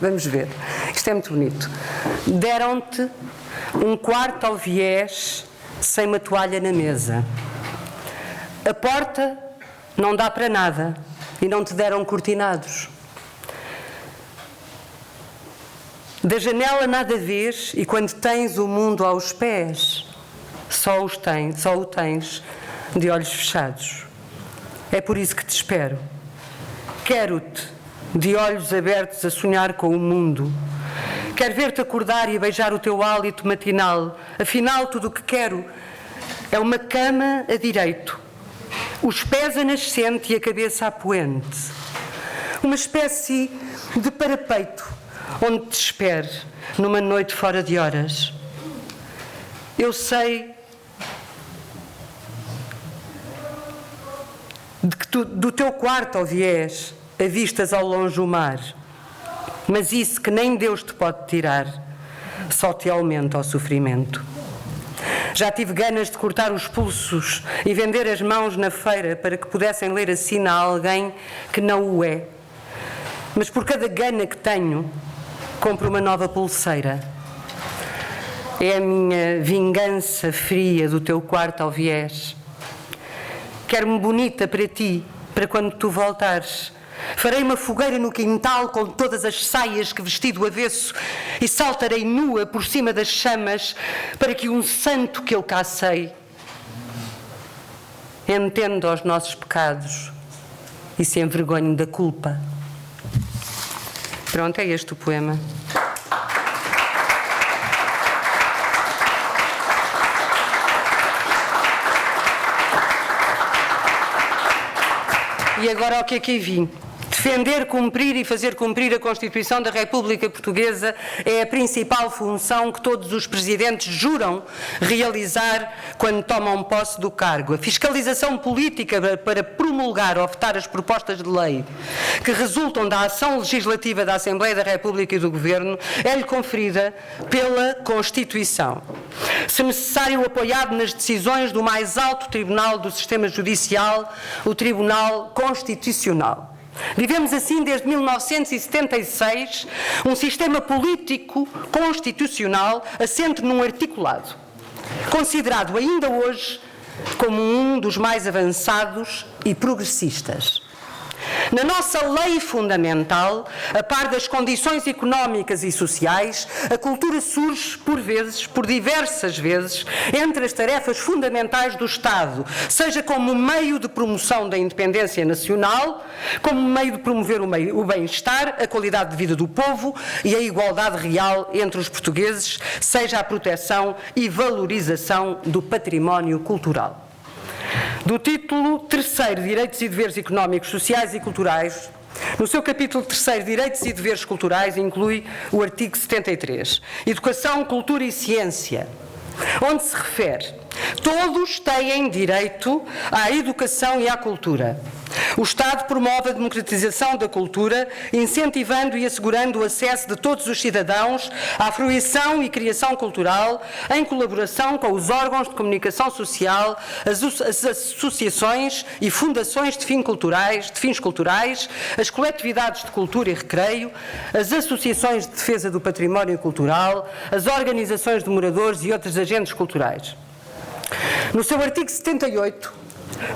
Speaker 1: Vamos ver. Isto é muito bonito. Deram-te um quarto ao viés sem uma toalha na mesa. A porta não dá para nada e não te deram cortinados. Da janela nada vês e quando tens o mundo aos pés, só o tens de olhos fechados. É por isso que te espero. Quero-te de olhos abertos a sonhar com o mundo. Quero ver-te acordar e beijar o teu hálito matinal. Afinal, tudo o que quero é uma cama a direito, os pés a nascente e a cabeça a poente. Uma espécie de parapeito onde te espere numa noite fora de horas. Eu sei de que do teu quarto ao viés avistas ao longe o mar, mas isso que nem Deus te pode tirar só te aumenta o sofrimento. Já tive ganas de cortar os pulsos e vender as mãos na feira para que pudessem ler a sina a alguém que não o é. Mas por cada gana que tenho, compro uma nova pulseira. É a minha vingança fria do teu quarto ao viés. Quero-me bonita para ti, para quando tu voltares, Farei uma fogueira no quintal com todas as saias que vesti do avesso e saltarei nua por cima das chamas para que um santo que eu cá sei entenda os nossos pecados e se envergonhe da culpa. Pronto, é este o poema. E agora ao que aqui vim? Defender, cumprir e fazer cumprir a Constituição da República Portuguesa é a principal função que todos os presidentes juram realizar quando tomam posse do cargo. A fiscalização política para promulgar ou vetar as propostas de lei que resultam da ação legislativa da Assembleia da República e do Governo é-lhe conferida pela Constituição. Se necessário, apoiado nas decisões do mais alto tribunal do sistema judicial, o Tribunal Constitucional. Vivemos assim desde 1976 um sistema político constitucional assente num articulado, considerado ainda hoje como um dos mais avançados e progressistas. Na nossa lei fundamental, a par das condições económicas e sociais, a cultura surge, por diversas vezes, entre as tarefas fundamentais do Estado, seja como meio de promoção da independência nacional, como meio de promover o bem-estar, a qualidade de vida do povo e a igualdade real entre os portugueses, seja a proteção e valorização do património cultural. Do título 3º, Direitos e Deveres Económicos, Sociais e Culturais, no seu capítulo 3º, Direitos e Deveres Culturais, inclui o artigo 73, Educação, Cultura e Ciência, onde se refere: todos têm direito à educação e à cultura. O Estado promove a democratização da cultura, incentivando e assegurando o acesso de todos os cidadãos à fruição e criação cultural, em colaboração com os órgãos de comunicação social, as associações e fundações de fins culturais, as coletividades de cultura e recreio, as associações de defesa do património cultural, as organizações de moradores e outros agentes culturais. No seu artigo 78,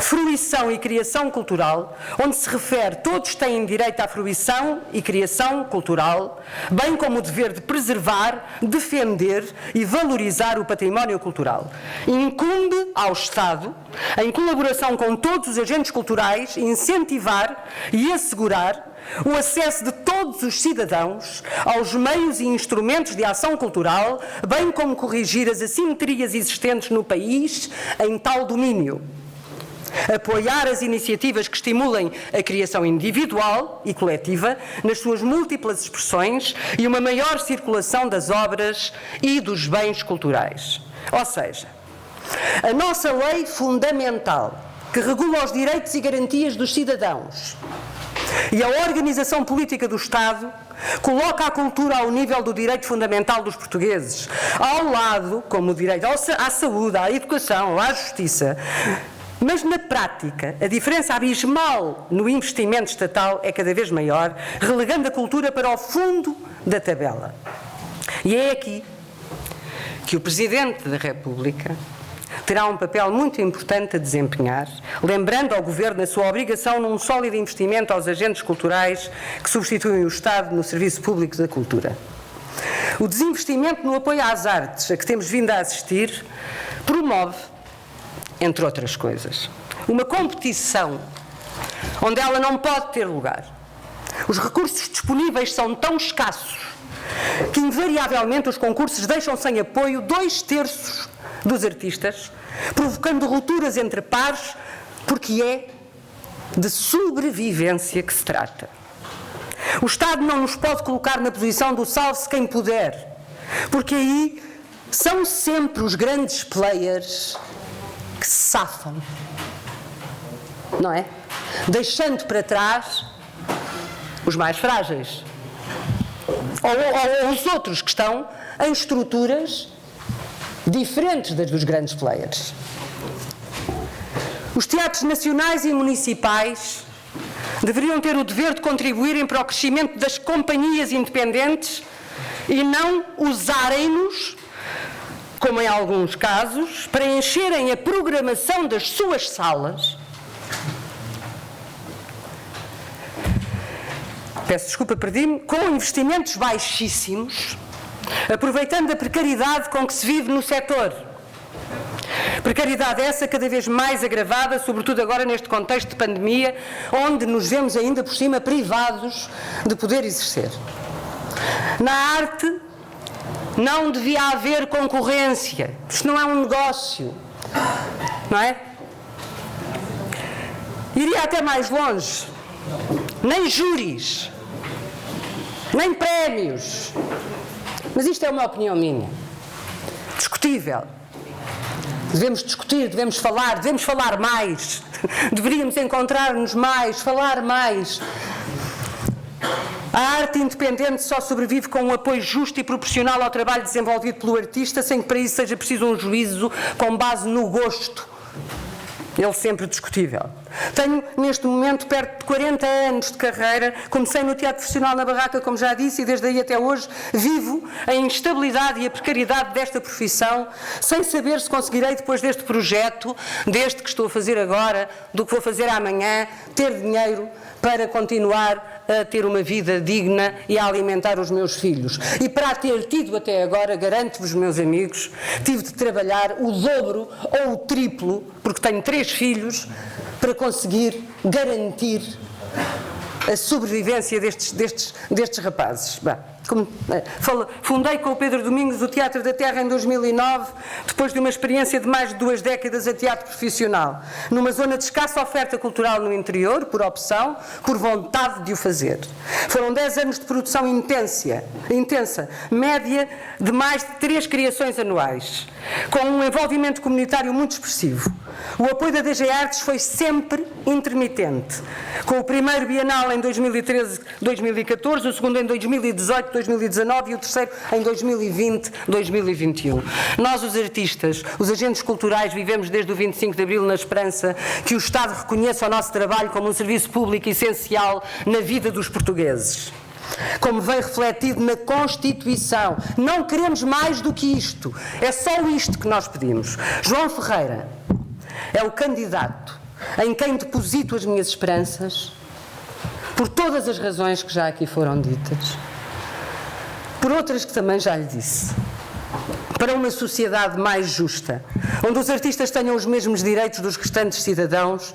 Speaker 1: Fruição e Criação Cultural, onde se refere: todos têm direito à fruição e criação cultural, bem como o dever de preservar, defender e valorizar o património cultural. Incumbe ao Estado, em colaboração com todos os agentes culturais, incentivar e assegurar o acesso de todos os cidadãos aos meios e instrumentos de ação cultural, bem como corrigir as assimetrias existentes no país em tal domínio. Apoiar as iniciativas que estimulem a criação individual e coletiva nas suas múltiplas expressões e uma maior circulação das obras e dos bens culturais. Ou seja, a nossa lei fundamental, que regula os direitos e garantias dos cidadãos, e a organização política do Estado, coloca a cultura ao nível do direito fundamental dos portugueses, ao lado, como o direito à saúde, à educação, à justiça. Mas, na prática, a diferença abismal no investimento estatal é cada vez maior, relegando a cultura para o fundo da tabela. E é aqui que o Presidente da República terá um papel muito importante a desempenhar, lembrando ao Governo a sua obrigação num sólido investimento aos agentes culturais que substituem o Estado no serviço público da cultura. O desinvestimento no apoio às artes, a que temos vindo a assistir, promove, entre outras coisas, uma competição onde ela não pode ter lugar. Os recursos disponíveis são tão escassos que, invariavelmente, os concursos deixam sem apoio 2/3 dos artistas, provocando rupturas entre pares, porque é de sobrevivência que se trata. O Estado não nos pode colocar na posição do salve-se quem puder, porque aí são sempre os grandes players que se safam, não é? Deixando para trás os mais frágeis, ou os outros que estão em estruturas diferentes das dos grandes players. Os teatros nacionais e municipais deveriam ter o dever de contribuírem para o crescimento das companhias independentes e não usarem-nos, como em alguns casos, para encherem a programação das suas salas. peço desculpa, perdi-me, com investimentos baixíssimos, aproveitando a precariedade com que se vive no setor. Precariedade essa cada vez mais agravada, sobretudo agora neste contexto de pandemia, onde nos vemos ainda por cima privados de poder exercer. Na arte não devia haver concorrência, isto não é um negócio, não é? Iria até mais longe, nem júris, nem prémios, mas isto é uma opinião minha, discutível. Devemos discutir, devemos falar mais, deveríamos encontrar-nos mais, falar mais. A arte independente só sobrevive com um apoio justo e proporcional ao trabalho desenvolvido pelo artista, sem que para isso seja preciso um juízo com base no gosto, ele sempre discutível. Tenho, neste momento, perto de 40 anos de carreira, comecei no teatro profissional na Barraca, como já disse, e desde aí até hoje vivo a instabilidade e a precariedade desta profissão, sem saber se conseguirei, depois deste projeto, deste que estou a fazer agora, do que vou fazer amanhã, ter dinheiro para continuar a ter uma vida digna e a alimentar os meus filhos. E para a ter tido até agora, garanto-vos, meus amigos, tive de trabalhar o dobro ou o triplo, porque tenho 3 filhos, para conseguir garantir a sobrevivência destes rapazes. Bem, fundei com o Pedro Domingos o Teatro da Terra em 2009, depois de uma experiência de mais de 2 décadas a teatro profissional, numa zona de escassa oferta cultural no interior, por opção, por vontade de o fazer. Foram 10 anos de produção intensa, média de mais de 3 criações anuais, com um envolvimento comunitário muito expressivo. O apoio da DG Artes foi sempre intermitente, com o primeiro Bienal em 2013-2014, o segundo em 2018-2019 e o terceiro em 2020-2021. Nós, os artistas, os agentes culturais, vivemos desde o 25 de Abril na esperança que o Estado reconheça o nosso trabalho como um serviço público essencial na vida dos portugueses. Como vem refletido na Constituição. Não queremos mais do que isto. É só isto que nós pedimos. João Ferreira é o candidato em quem deposito as minhas esperanças, por todas as razões que já aqui foram ditas, por outras que também já lhe disse, para uma sociedade mais justa, onde os artistas tenham os mesmos direitos dos restantes cidadãos,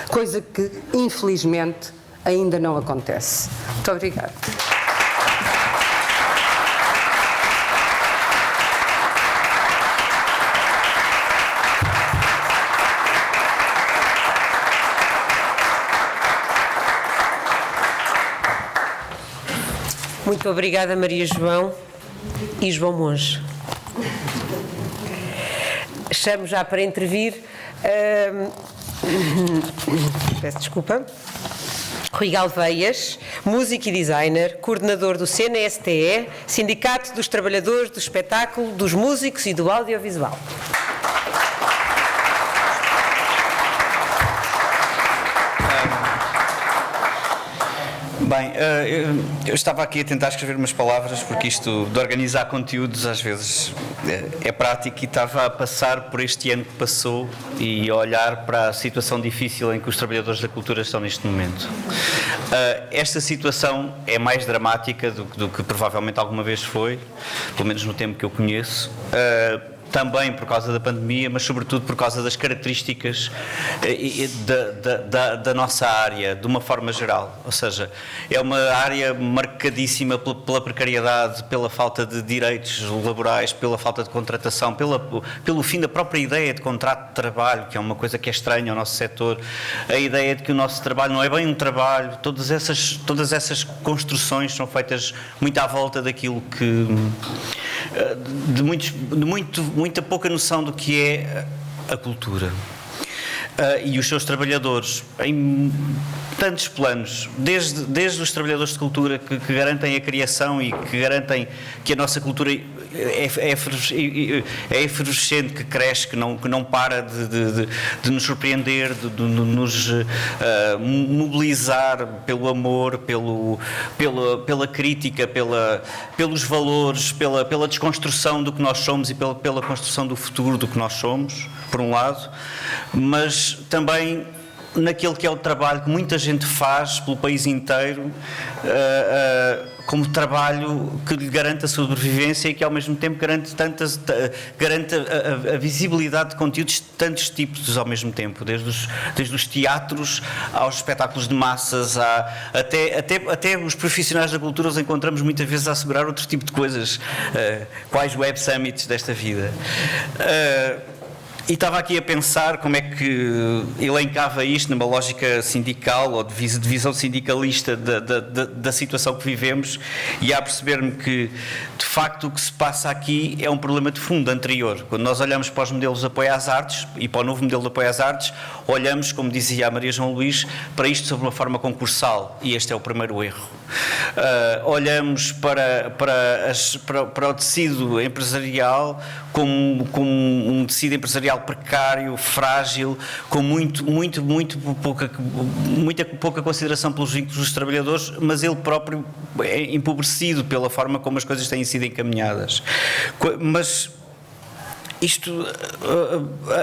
Speaker 1: coisa que, infelizmente, ainda não acontece. Muito obrigada.
Speaker 2: Muito obrigada, Maria João e João Monge. Chamo já para intervir, peço desculpa, Rui Galveias, músico e designer, coordenador do CNSTE, Sindicato dos Trabalhadores do Espetáculo, dos Músicos e do Audiovisual.
Speaker 8: Bem, eu estava aqui a tentar escrever umas palavras, porque isto de organizar conteúdos às vezes é prático, e estava a passar por este ano que passou e a olhar para a situação difícil em que os trabalhadores da cultura estão neste momento. Esta situação é mais dramática do que provavelmente alguma vez foi, pelo menos no tempo que eu conheço. Também por causa da pandemia, mas sobretudo por causa das características da nossa área, de uma forma geral. Ou seja, é uma área marcadíssima pela precariedade, pela falta de direitos laborais, pela falta de contratação, pelo fim da própria ideia de contrato de trabalho, que é uma coisa que é estranha ao nosso setor, a ideia de que o nosso trabalho não é bem um trabalho. Todas essas construções são feitas muito à volta daquilo que... de muita pouca noção do que é a cultura. E os seus trabalhadores, em tantos planos, desde os trabalhadores de cultura que garantem a criação e que garantem que a nossa cultura é efervescente, que cresce, que não para de nos surpreender, de nos mobilizar pelo amor, pela crítica, pelos valores, pela desconstrução do que nós somos e pela construção do futuro do que nós somos, por um lado, mas também naquele que é o trabalho que muita gente faz pelo país inteiro, como trabalho que lhe garante a sobrevivência e que ao mesmo tempo garante a visibilidade de conteúdos de tantos tipos ao mesmo tempo, desde os teatros aos espetáculos de massas, até os profissionais da cultura os encontramos muitas vezes a assegurar outro tipo de coisas, quais web summits desta vida. E estava aqui a pensar como é que elencava isto numa lógica sindical ou de visão sindicalista da situação que vivemos, e a perceber-me que, de facto, o que se passa aqui é um problema de fundo anterior. Quando nós olhamos para os modelos de apoio às artes e para o novo modelo de apoio às artes, olhamos, como dizia a Maria João Luís, para isto sob uma forma concursal, e este é o primeiro erro. Olhamos para o tecido empresarial como um tecido empresarial precário, frágil, com muita pouca consideração pelos vínculos dos trabalhadores, mas ele próprio é empobrecido pela forma como as coisas têm sido encaminhadas. Mas isto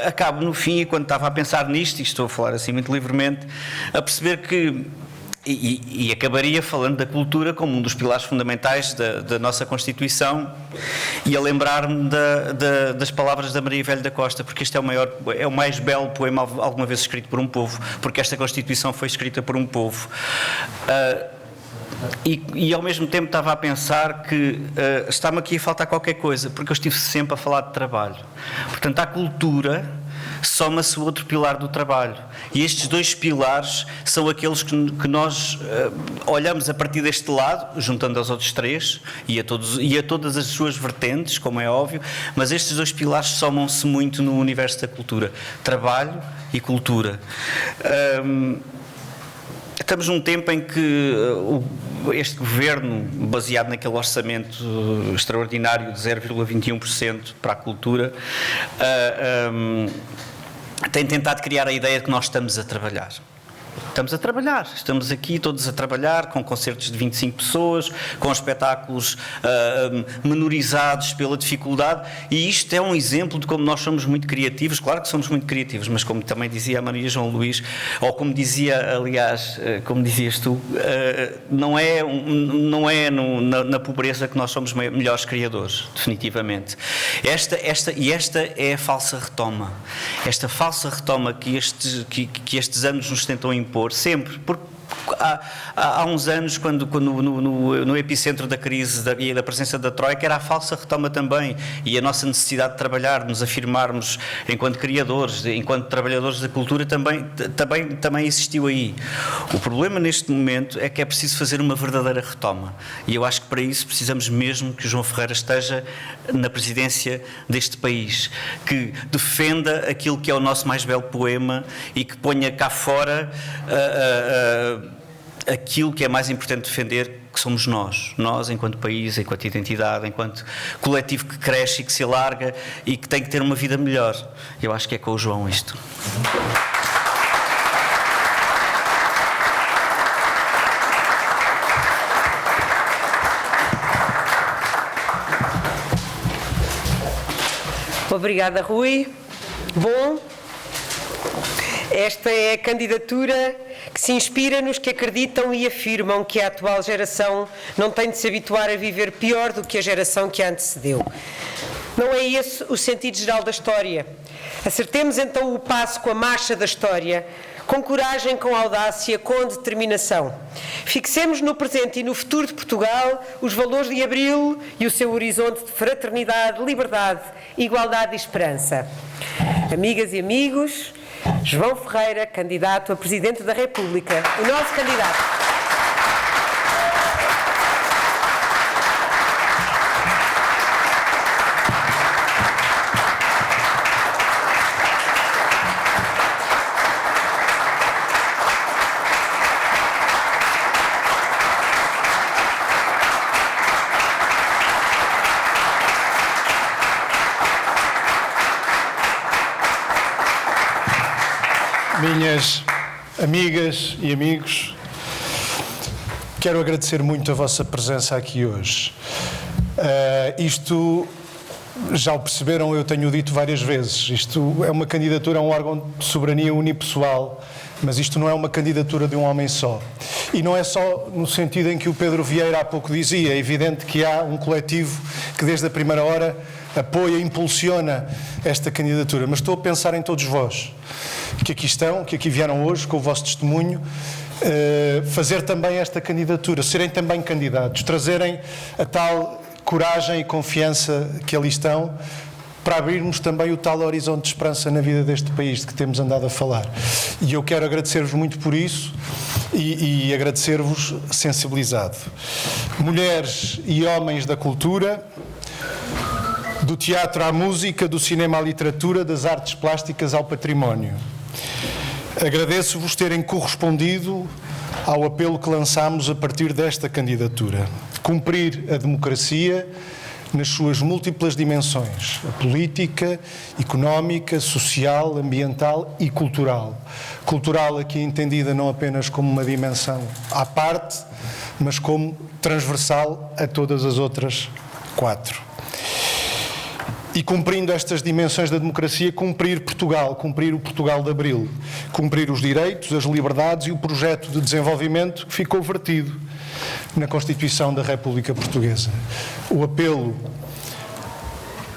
Speaker 8: acaba no fim, e quando estava a pensar nisto, e estou a falar assim muito livremente, a perceber que E acabaria falando da cultura como um dos pilares fundamentais da nossa Constituição, e a lembrar-me das palavras da Maria Velho da Costa, porque este é o mais belo poema alguma vez escrito por um povo, porque esta Constituição foi escrita por um povo. E ao mesmo tempo estava a pensar que está-me aqui a faltar qualquer coisa, porque eu estive sempre a falar de trabalho. Portanto, à cultura soma-se o outro pilar do trabalho, e estes dois pilares são aqueles que nós olhamos a partir deste lado, juntando aos outros três e a todas as suas vertentes, como é óbvio, mas estes dois pilares somam-se muito no universo da cultura: trabalho e cultura. Estamos num tempo em que este governo, baseado naquele orçamento extraordinário de 0,21% para a cultura, tem tentado criar a ideia de que nós estamos a trabalhar. Estamos aqui todos a trabalhar, com concertos de 25 pessoas, com espetáculos menorizados pela dificuldade, e isto é um exemplo de como nós somos muito criativos. Claro que somos muito criativos, mas como também dizia a Maria João Luís, ou como dizia, aliás, como dizias tu, não é na pobreza que nós somos melhores criadores, definitivamente. Esta é a falsa retoma. Esta falsa retoma que estes anos nos tentam impor, sempre, porque há uns anos, quando no epicentro da crise e da presença da Troika, era a falsa retoma também, e a nossa necessidade de trabalhar, de nos afirmarmos enquanto criadores, enquanto trabalhadores da cultura, também existiu aí. O problema neste momento é que é preciso fazer uma verdadeira retoma, e eu acho que para isso precisamos mesmo que o João Ferreira esteja na presidência deste país, que defenda aquilo que é o nosso mais belo poema e que ponha cá fora aquilo que é mais importante defender, que somos nós enquanto país, enquanto identidade, enquanto coletivo que cresce e que se alarga e que tem que ter uma vida melhor. Eu acho que é com o João isto.
Speaker 2: Obrigada, Rui. Bom, esta é a candidatura que se inspira nos que acreditam e afirmam que a atual geração não tem de se habituar a viver pior do que a geração que a antecedeu. Não é esse o sentido geral da história. Acertemos então o passo com a marcha da história, com coragem, com audácia, com determinação. Fixemos no presente e no futuro de Portugal os valores de Abril e o seu horizonte de fraternidade, liberdade, igualdade e esperança. Amigas e amigos, João Ferreira, candidato a Presidente da República, o nosso candidato.
Speaker 4: Minhas amigas e amigos, quero agradecer muito a vossa presença aqui hoje. Isto, já o perceberam, eu tenho dito várias vezes, isto é uma candidatura a um órgão de soberania unipessoal Mas isto não é uma candidatura de um homem só. E não é só no sentido em que o Pedro Vieira há pouco dizia. É evidente que há um coletivo que desde a primeira hora apoia e impulsiona esta candidatura. Mas estou a pensar em todos vós que aqui estão, que aqui vieram hoje com o vosso testemunho, fazer também esta candidatura, serem também candidatos, trazerem a tal coragem e confiança que ali estão, para abrirmos também o tal horizonte de esperança na vida deste país de que temos andado a falar. E eu quero agradecer-vos muito por isso e agradecer-vos sensibilizado. Mulheres e homens da cultura, do teatro à música, do cinema à literatura, das artes plásticas ao património. Agradeço-vos terem correspondido ao apelo que lançámos a partir desta candidatura. Cumprir a democracia nas suas múltiplas dimensões, a política, económica, social, ambiental e cultural. Cultural aqui entendida não apenas como uma dimensão à parte, mas como transversal a todas as outras 4. E cumprindo estas dimensões da democracia, cumprir Portugal, cumprir o Portugal de Abril, cumprir os direitos, as liberdades e o projeto de desenvolvimento que ficou vertido na Constituição da República Portuguesa. O apelo,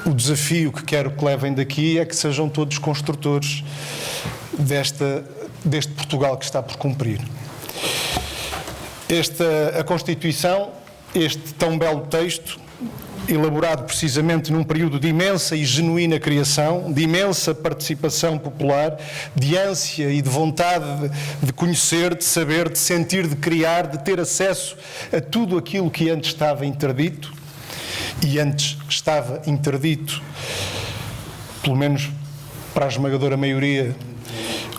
Speaker 4: o desafio que quero que levem daqui é que sejam todos construtores deste Portugal que está por cumprir. A Constituição, este tão belo texto, elaborado precisamente num período de imensa e genuína criação, de imensa participação popular, de ânsia e de vontade de conhecer, de saber, de sentir, de criar, de ter acesso a tudo aquilo que antes estava interdito, e antes estava interdito, pelo menos para a esmagadora maioria,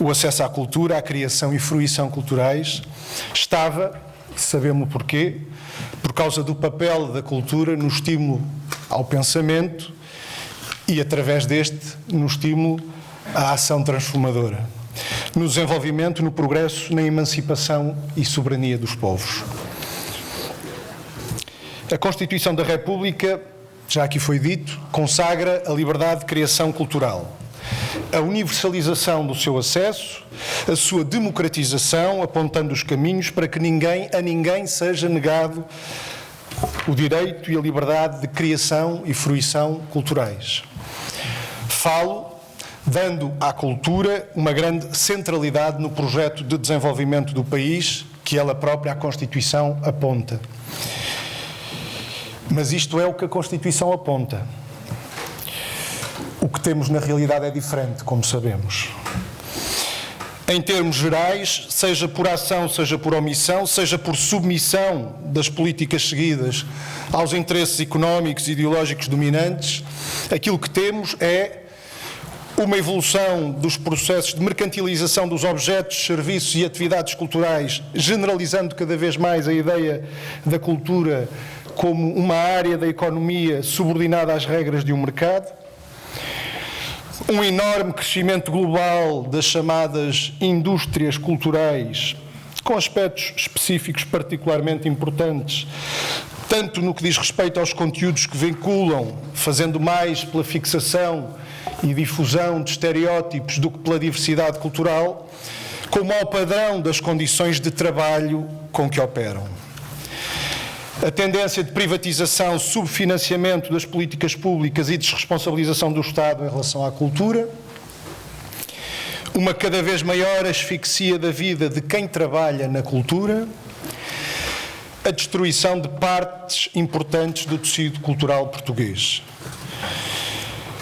Speaker 4: o acesso à cultura, à criação e fruição culturais, estava, sabemos porquê, por causa do papel da cultura no estímulo ao pensamento e, através deste, no estímulo à ação transformadora, no desenvolvimento, no progresso, na emancipação e soberania dos povos. A Constituição da República, já aqui foi dito, consagra a liberdade de criação cultural, a universalização do seu acesso, a sua democratização, apontando os caminhos para que a ninguém seja negado o direito e a liberdade de criação e fruição culturais. Falo dando à cultura uma grande centralidade no projeto de desenvolvimento do país que ela própria, a Constituição, aponta. Mas isto é o que a Constituição aponta. O que temos na realidade é diferente, como sabemos. Em termos gerais, seja por ação, seja por omissão, seja por submissão das políticas seguidas aos interesses económicos e ideológicos dominantes, aquilo que temos é uma evolução dos processos de mercantilização dos objetos, serviços e atividades culturais, generalizando cada vez mais a ideia da cultura como uma área da economia subordinada às regras de um mercado, um enorme crescimento global das chamadas indústrias culturais, com aspectos específicos particularmente importantes, tanto no que diz respeito aos conteúdos que vinculam, fazendo mais pela fixação e difusão de estereótipos do que pela diversidade cultural, como ao padrão das condições de trabalho com que operam. A tendência de privatização, subfinanciamento das políticas públicas e desresponsabilização do Estado em relação à cultura, uma cada vez maior asfixia da vida de quem trabalha na cultura, a destruição de partes importantes do tecido cultural português.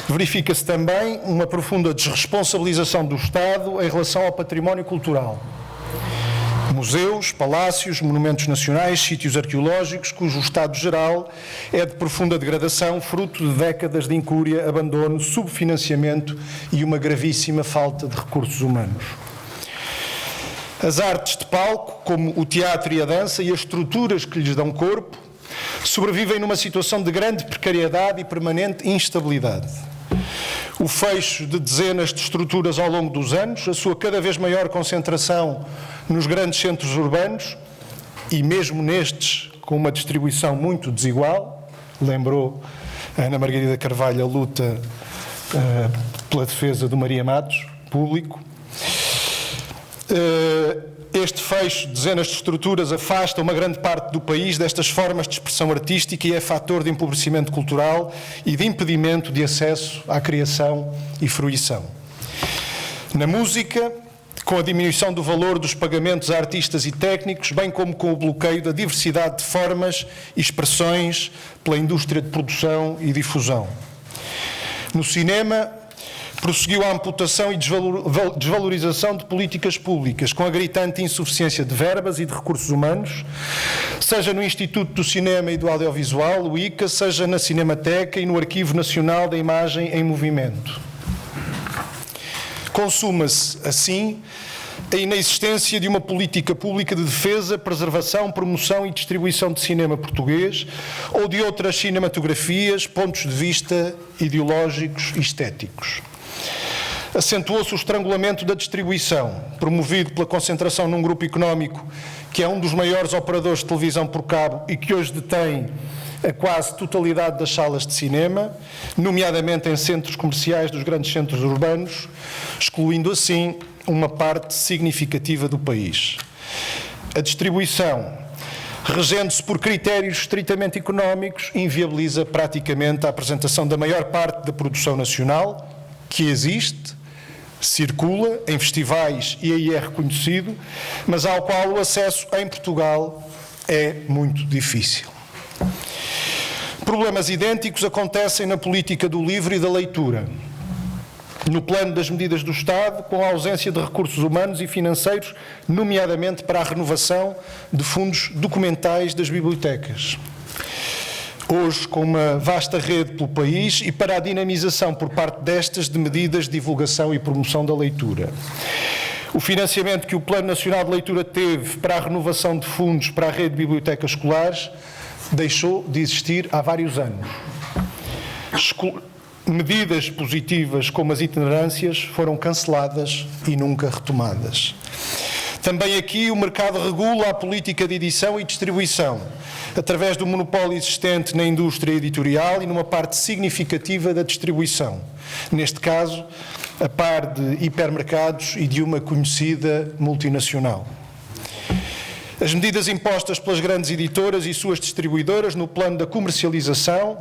Speaker 4: Verifica-se também uma profunda desresponsabilização do Estado em relação ao património cultural. Museus, palácios, monumentos nacionais, sítios arqueológicos, cujo estado geral é de profunda degradação, fruto de décadas de incúria, abandono, subfinanciamento e uma gravíssima falta de recursos humanos. As artes de palco, como o teatro e a dança, e as estruturas que lhes dão corpo, sobrevivem numa situação de grande precariedade e permanente instabilidade. O fecho de dezenas de estruturas ao longo dos anos, a sua cada vez maior concentração nos grandes centros urbanos e mesmo nestes com uma distribuição muito desigual, lembrou a Ana Margarida Carvalho a luta pela defesa do Maria Matos, público, Este fecho de dezenas de estruturas afasta uma grande parte do país destas formas de expressão artística e é fator de empobrecimento cultural e de impedimento de acesso à criação e fruição. Na música, com a diminuição do valor dos pagamentos a artistas e técnicos, bem como com o bloqueio da diversidade de formas e expressões pela indústria de produção e difusão. No cinema, prosseguiu a amputação e desvalorização de políticas públicas, com a gritante insuficiência de verbas e de recursos humanos, seja no Instituto do Cinema e do Audiovisual, o ICA, seja na Cinemateca e no Arquivo Nacional da Imagem em Movimento. Consuma-se, assim, a inexistência de uma política pública de defesa, preservação, promoção e distribuição de cinema português ou de outras cinematografias, pontos de vista ideológicos e estéticos. Acentuou-se o estrangulamento da distribuição, promovido pela concentração num grupo económico que é um dos maiores operadores de televisão por cabo e que hoje detém a quase totalidade das salas de cinema, nomeadamente em centros comerciais dos grandes centros urbanos, excluindo assim uma parte significativa do país. A distribuição, regendo-se por critérios estritamente económicos, inviabiliza praticamente a apresentação da maior parte da produção nacional, que existe, circula em festivais e aí é reconhecido, mas ao qual o acesso em Portugal é muito difícil. Problemas idênticos acontecem na política do livro e da leitura. No plano das medidas do Estado, com a ausência de recursos humanos e financeiros, nomeadamente para a renovação de fundos documentais das bibliotecas. Hoje, com uma vasta rede pelo país e para a dinamização por parte destas de medidas de divulgação e promoção da leitura. O financiamento que o Plano Nacional de Leitura teve para a renovação de fundos para a rede de bibliotecas escolares deixou de existir há vários anos. Medidas positivas como as itinerâncias foram canceladas e nunca retomadas. Também aqui o mercado regula a política de edição e distribuição, através do monopólio existente na indústria editorial e numa parte significativa da distribuição. Neste caso, a par de hipermercados e de uma conhecida multinacional. As medidas impostas pelas grandes editoras e suas distribuidoras no plano da comercialização,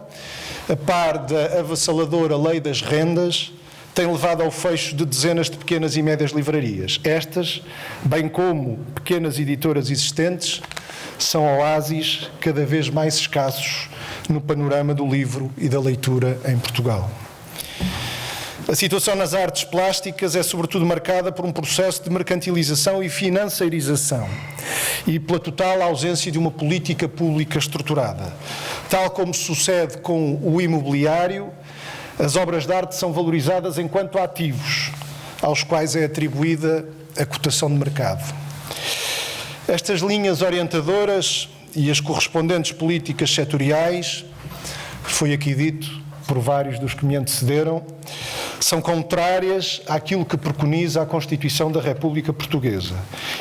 Speaker 4: a par da avassaladora lei das rendas, têm levado ao fecho de dezenas de pequenas e médias livrarias. Estas, bem como pequenas editoras existentes, são oásis cada vez mais escassos no panorama do livro e da leitura em Portugal. A situação nas artes plásticas é sobretudo marcada por um processo de mercantilização e financeirização e pela total ausência de uma política pública estruturada. Tal como sucede com o imobiliário, as obras de arte são valorizadas enquanto ativos, aos quais é atribuída a cotação de mercado. Estas linhas orientadoras e as correspondentes políticas setoriais, foi aqui dito por vários dos que me antecederam, são contrárias àquilo que preconiza a Constituição da República Portuguesa,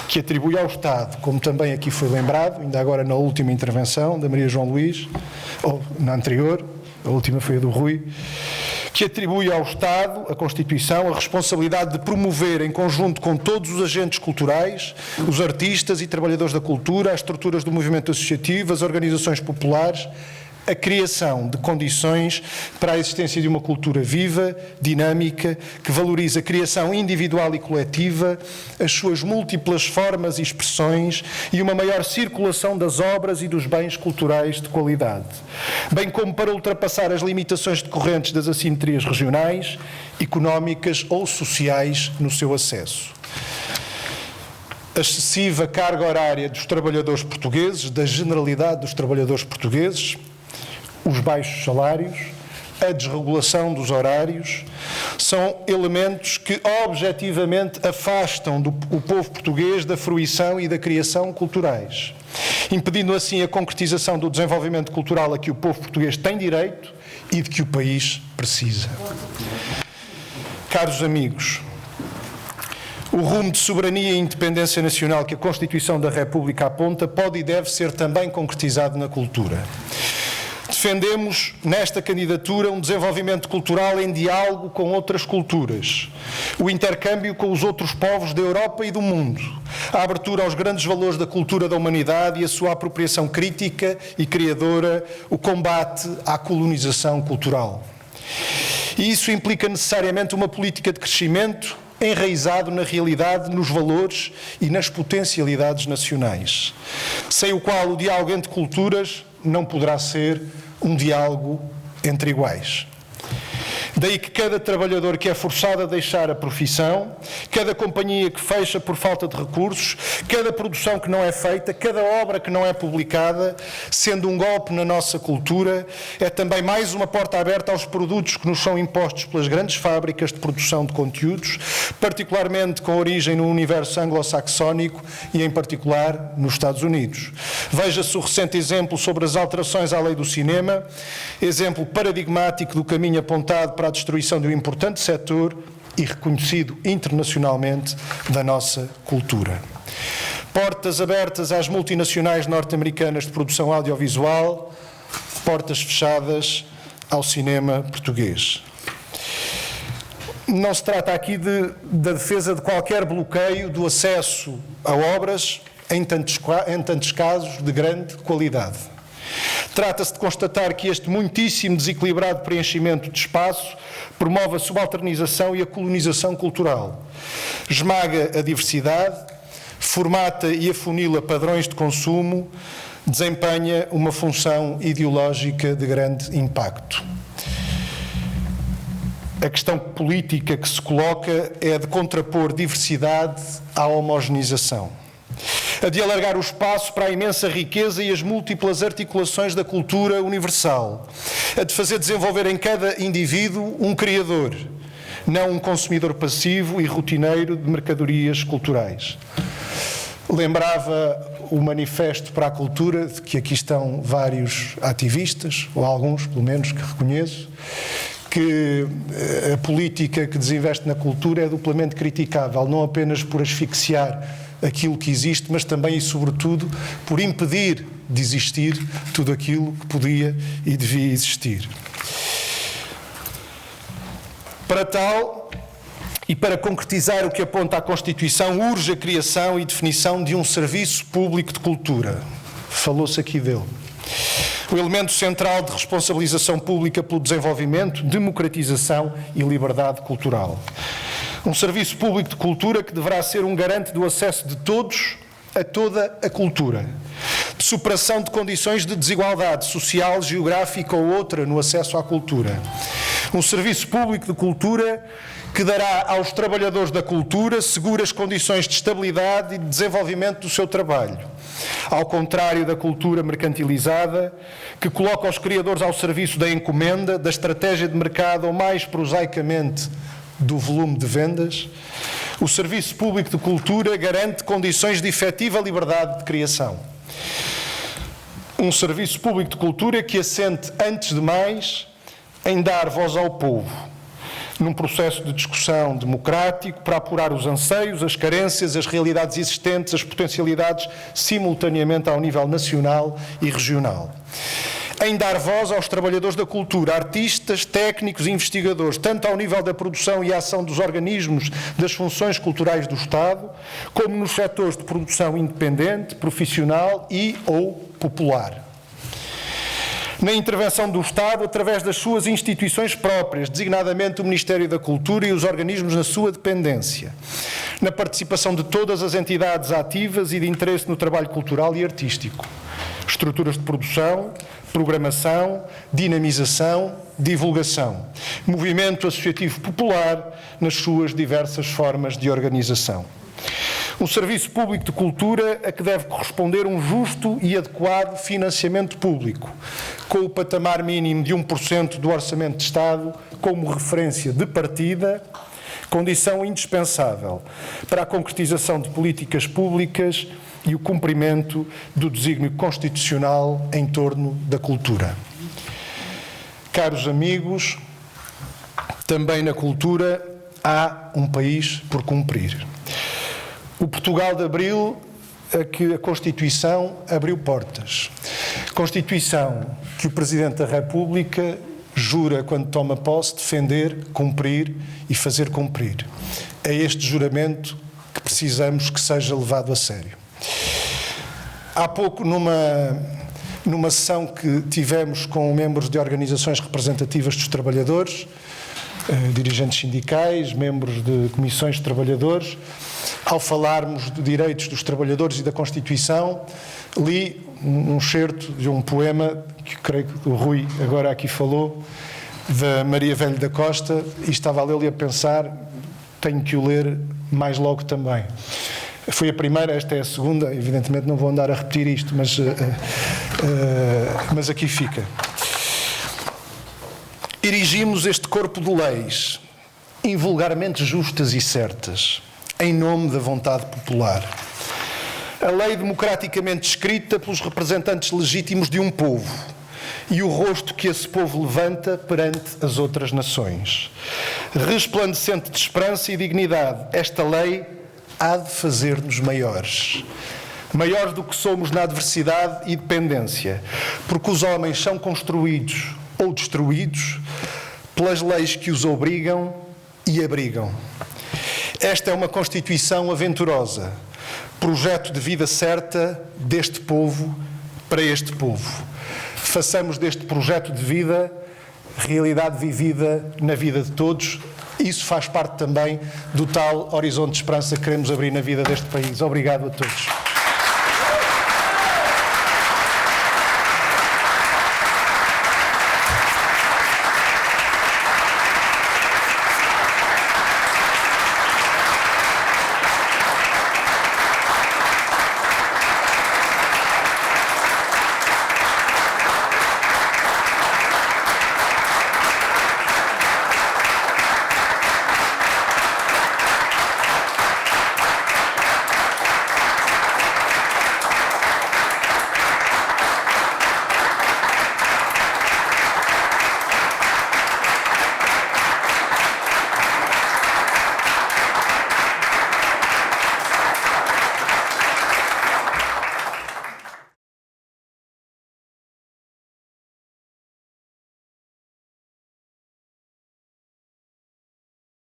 Speaker 4: que atribui ao Estado, como também aqui foi lembrado, ainda agora na última intervenção da Maria João Luís, ou na anterior, a última foi a do Rui, que atribui ao Estado, a Constituição, a responsabilidade de promover, em conjunto com todos os agentes culturais, os artistas e trabalhadores da cultura, as estruturas do movimento associativo, as organizações populares, a criação de condições para a existência de uma cultura viva, dinâmica, que valoriza a criação individual e coletiva, as suas múltiplas formas e expressões e uma maior circulação das obras e dos bens culturais de qualidade, bem como para ultrapassar as limitações decorrentes das assimetrias regionais, económicas ou sociais no seu acesso. A excessiva carga horária dos trabalhadores portugueses, da generalidade dos trabalhadores portugueses, os baixos salários, a desregulação dos horários, são elementos que objetivamente afastam o povo português da fruição e da criação culturais, impedindo assim a concretização do desenvolvimento cultural a que o povo português tem direito e de que o país precisa. Caros amigos, o rumo de soberania e independência nacional que a Constituição da República aponta pode e deve ser também concretizado na cultura. Defendemos, nesta candidatura, um desenvolvimento cultural em diálogo com outras culturas, o intercâmbio com os outros povos da Europa e do mundo, a abertura aos grandes valores da cultura da humanidade e a sua apropriação crítica e criadora, o combate à colonização cultural. E isso implica necessariamente uma política de crescimento enraizado na realidade, nos valores e nas potencialidades nacionais, sem o qual o diálogo entre culturas não poderá ser um diálogo entre iguais. Daí que cada trabalhador que é forçado a deixar a profissão, cada companhia que fecha por falta de recursos, cada produção que não é feita, cada obra que não é publicada, sendo um golpe na nossa cultura, é também mais uma porta aberta aos produtos que nos são impostos pelas grandes fábricas de produção de conteúdos, particularmente com origem no universo anglo-saxónico e, em particular, nos Estados Unidos. Veja-se o recente exemplo sobre as alterações à lei do cinema, exemplo paradigmático do caminho apontado para a destruição de um importante setor e reconhecido internacionalmente da nossa cultura. Portas abertas às multinacionais norte-americanas de produção audiovisual, portas fechadas ao cinema português. Não se trata aqui da defesa de qualquer bloqueio do acesso a obras, em tantos casos de grande qualidade. Trata-se de constatar que este muitíssimo desequilibrado preenchimento de espaço promove a subalternização e a colonização cultural. Esmaga a diversidade, formata e afunila padrões de consumo, desempenha uma função ideológica de grande impacto. A questão política que se coloca é a de contrapor diversidade à homogeneização, a de alargar o espaço para a imensa riqueza e as múltiplas articulações da cultura universal, a de fazer desenvolver em cada indivíduo um criador, não um consumidor passivo e rotineiro de mercadorias culturais. Lembrava o Manifesto para a Cultura, de que aqui estão vários ativistas, ou alguns, pelo menos, que reconheço, que a política que desinveste na cultura é duplamente criticável, não apenas por asfixiar aquilo que existe, mas também e sobretudo por impedir de existir tudo aquilo que podia e devia existir. Para tal, e para concretizar o que aponta a Constituição, urge a criação e definição de um serviço público de cultura. Falou-se aqui dele. O elemento central de responsabilização pública pelo desenvolvimento, democratização e liberdade cultural. Um serviço público de cultura que deverá ser um garante do acesso de todos a toda a cultura, de superação de condições de desigualdade social, geográfica ou outra no acesso à cultura. Um serviço público de cultura que dará aos trabalhadores da cultura seguras condições de estabilidade e de desenvolvimento do seu trabalho, ao contrário da cultura mercantilizada, que coloca os criadores ao serviço da encomenda, da estratégia de mercado ou, mais prosaicamente, do volume de vendas. O Serviço Público de Cultura garante condições de efetiva liberdade de criação. Um Serviço Público de Cultura que assente, antes de mais, em dar voz ao povo, num processo de discussão democrático para apurar os anseios, as carências, as realidades existentes, as potencialidades, simultaneamente ao nível nacional e regional. Em dar voz aos trabalhadores da cultura, artistas, técnicos e investigadores, tanto ao nível da produção e ação dos organismos das funções culturais do Estado, como nos setores de produção independente, profissional e ou popular. Na intervenção do Estado, através das suas instituições próprias, designadamente o Ministério da Cultura e os organismos na sua dependência. Na participação de todas as entidades ativas e de interesse no trabalho cultural e artístico. Estruturas de produção, programação, dinamização, divulgação. Movimento associativo popular nas suas diversas formas de organização. Um serviço público de cultura a que deve corresponder um justo e adequado financiamento público, com o patamar mínimo de 1% do Orçamento de Estado como referência de partida, condição indispensável para a concretização de políticas públicas e o cumprimento do desígnio constitucional em torno da cultura. Caros amigos, também na cultura há um país por cumprir. O Portugal de Abril a que a Constituição abriu portas. Constituição que o Presidente da República jura, quando toma posse, defender, cumprir e fazer cumprir. É este juramento que precisamos que seja levado a sério. Há pouco, numa sessão que tivemos com membros de organizações representativas dos trabalhadores, dirigentes sindicais, membros de comissões de trabalhadores, ao falarmos de direitos dos trabalhadores e da Constituição, li um excerto de um poema que creio que o Rui agora aqui falou, da Maria Velho da Costa, e estava a lê-lo e a pensar, tenho que o ler mais logo também. Foi a primeira, esta é a segunda, evidentemente não vou andar a repetir isto, mas aqui fica. Erigimos este corpo de leis, invulgarmente justas e certas, em nome da vontade popular. A lei democraticamente escrita pelos representantes legítimos de um povo e o rosto que esse povo levanta perante as outras nações. Resplandecente de esperança e dignidade, esta lei há de fazer-nos maiores. Maiores do que somos na adversidade e dependência, porque os homens são construídos ou destruídos pelas leis que os obrigam e abrigam. Esta é uma Constituição aventurosa, projeto de vida certa deste povo para este povo. Façamos deste projeto de vida realidade vivida na vida de todos. Isso faz parte também do tal horizonte de esperança que queremos abrir na vida deste país. Obrigado a todos.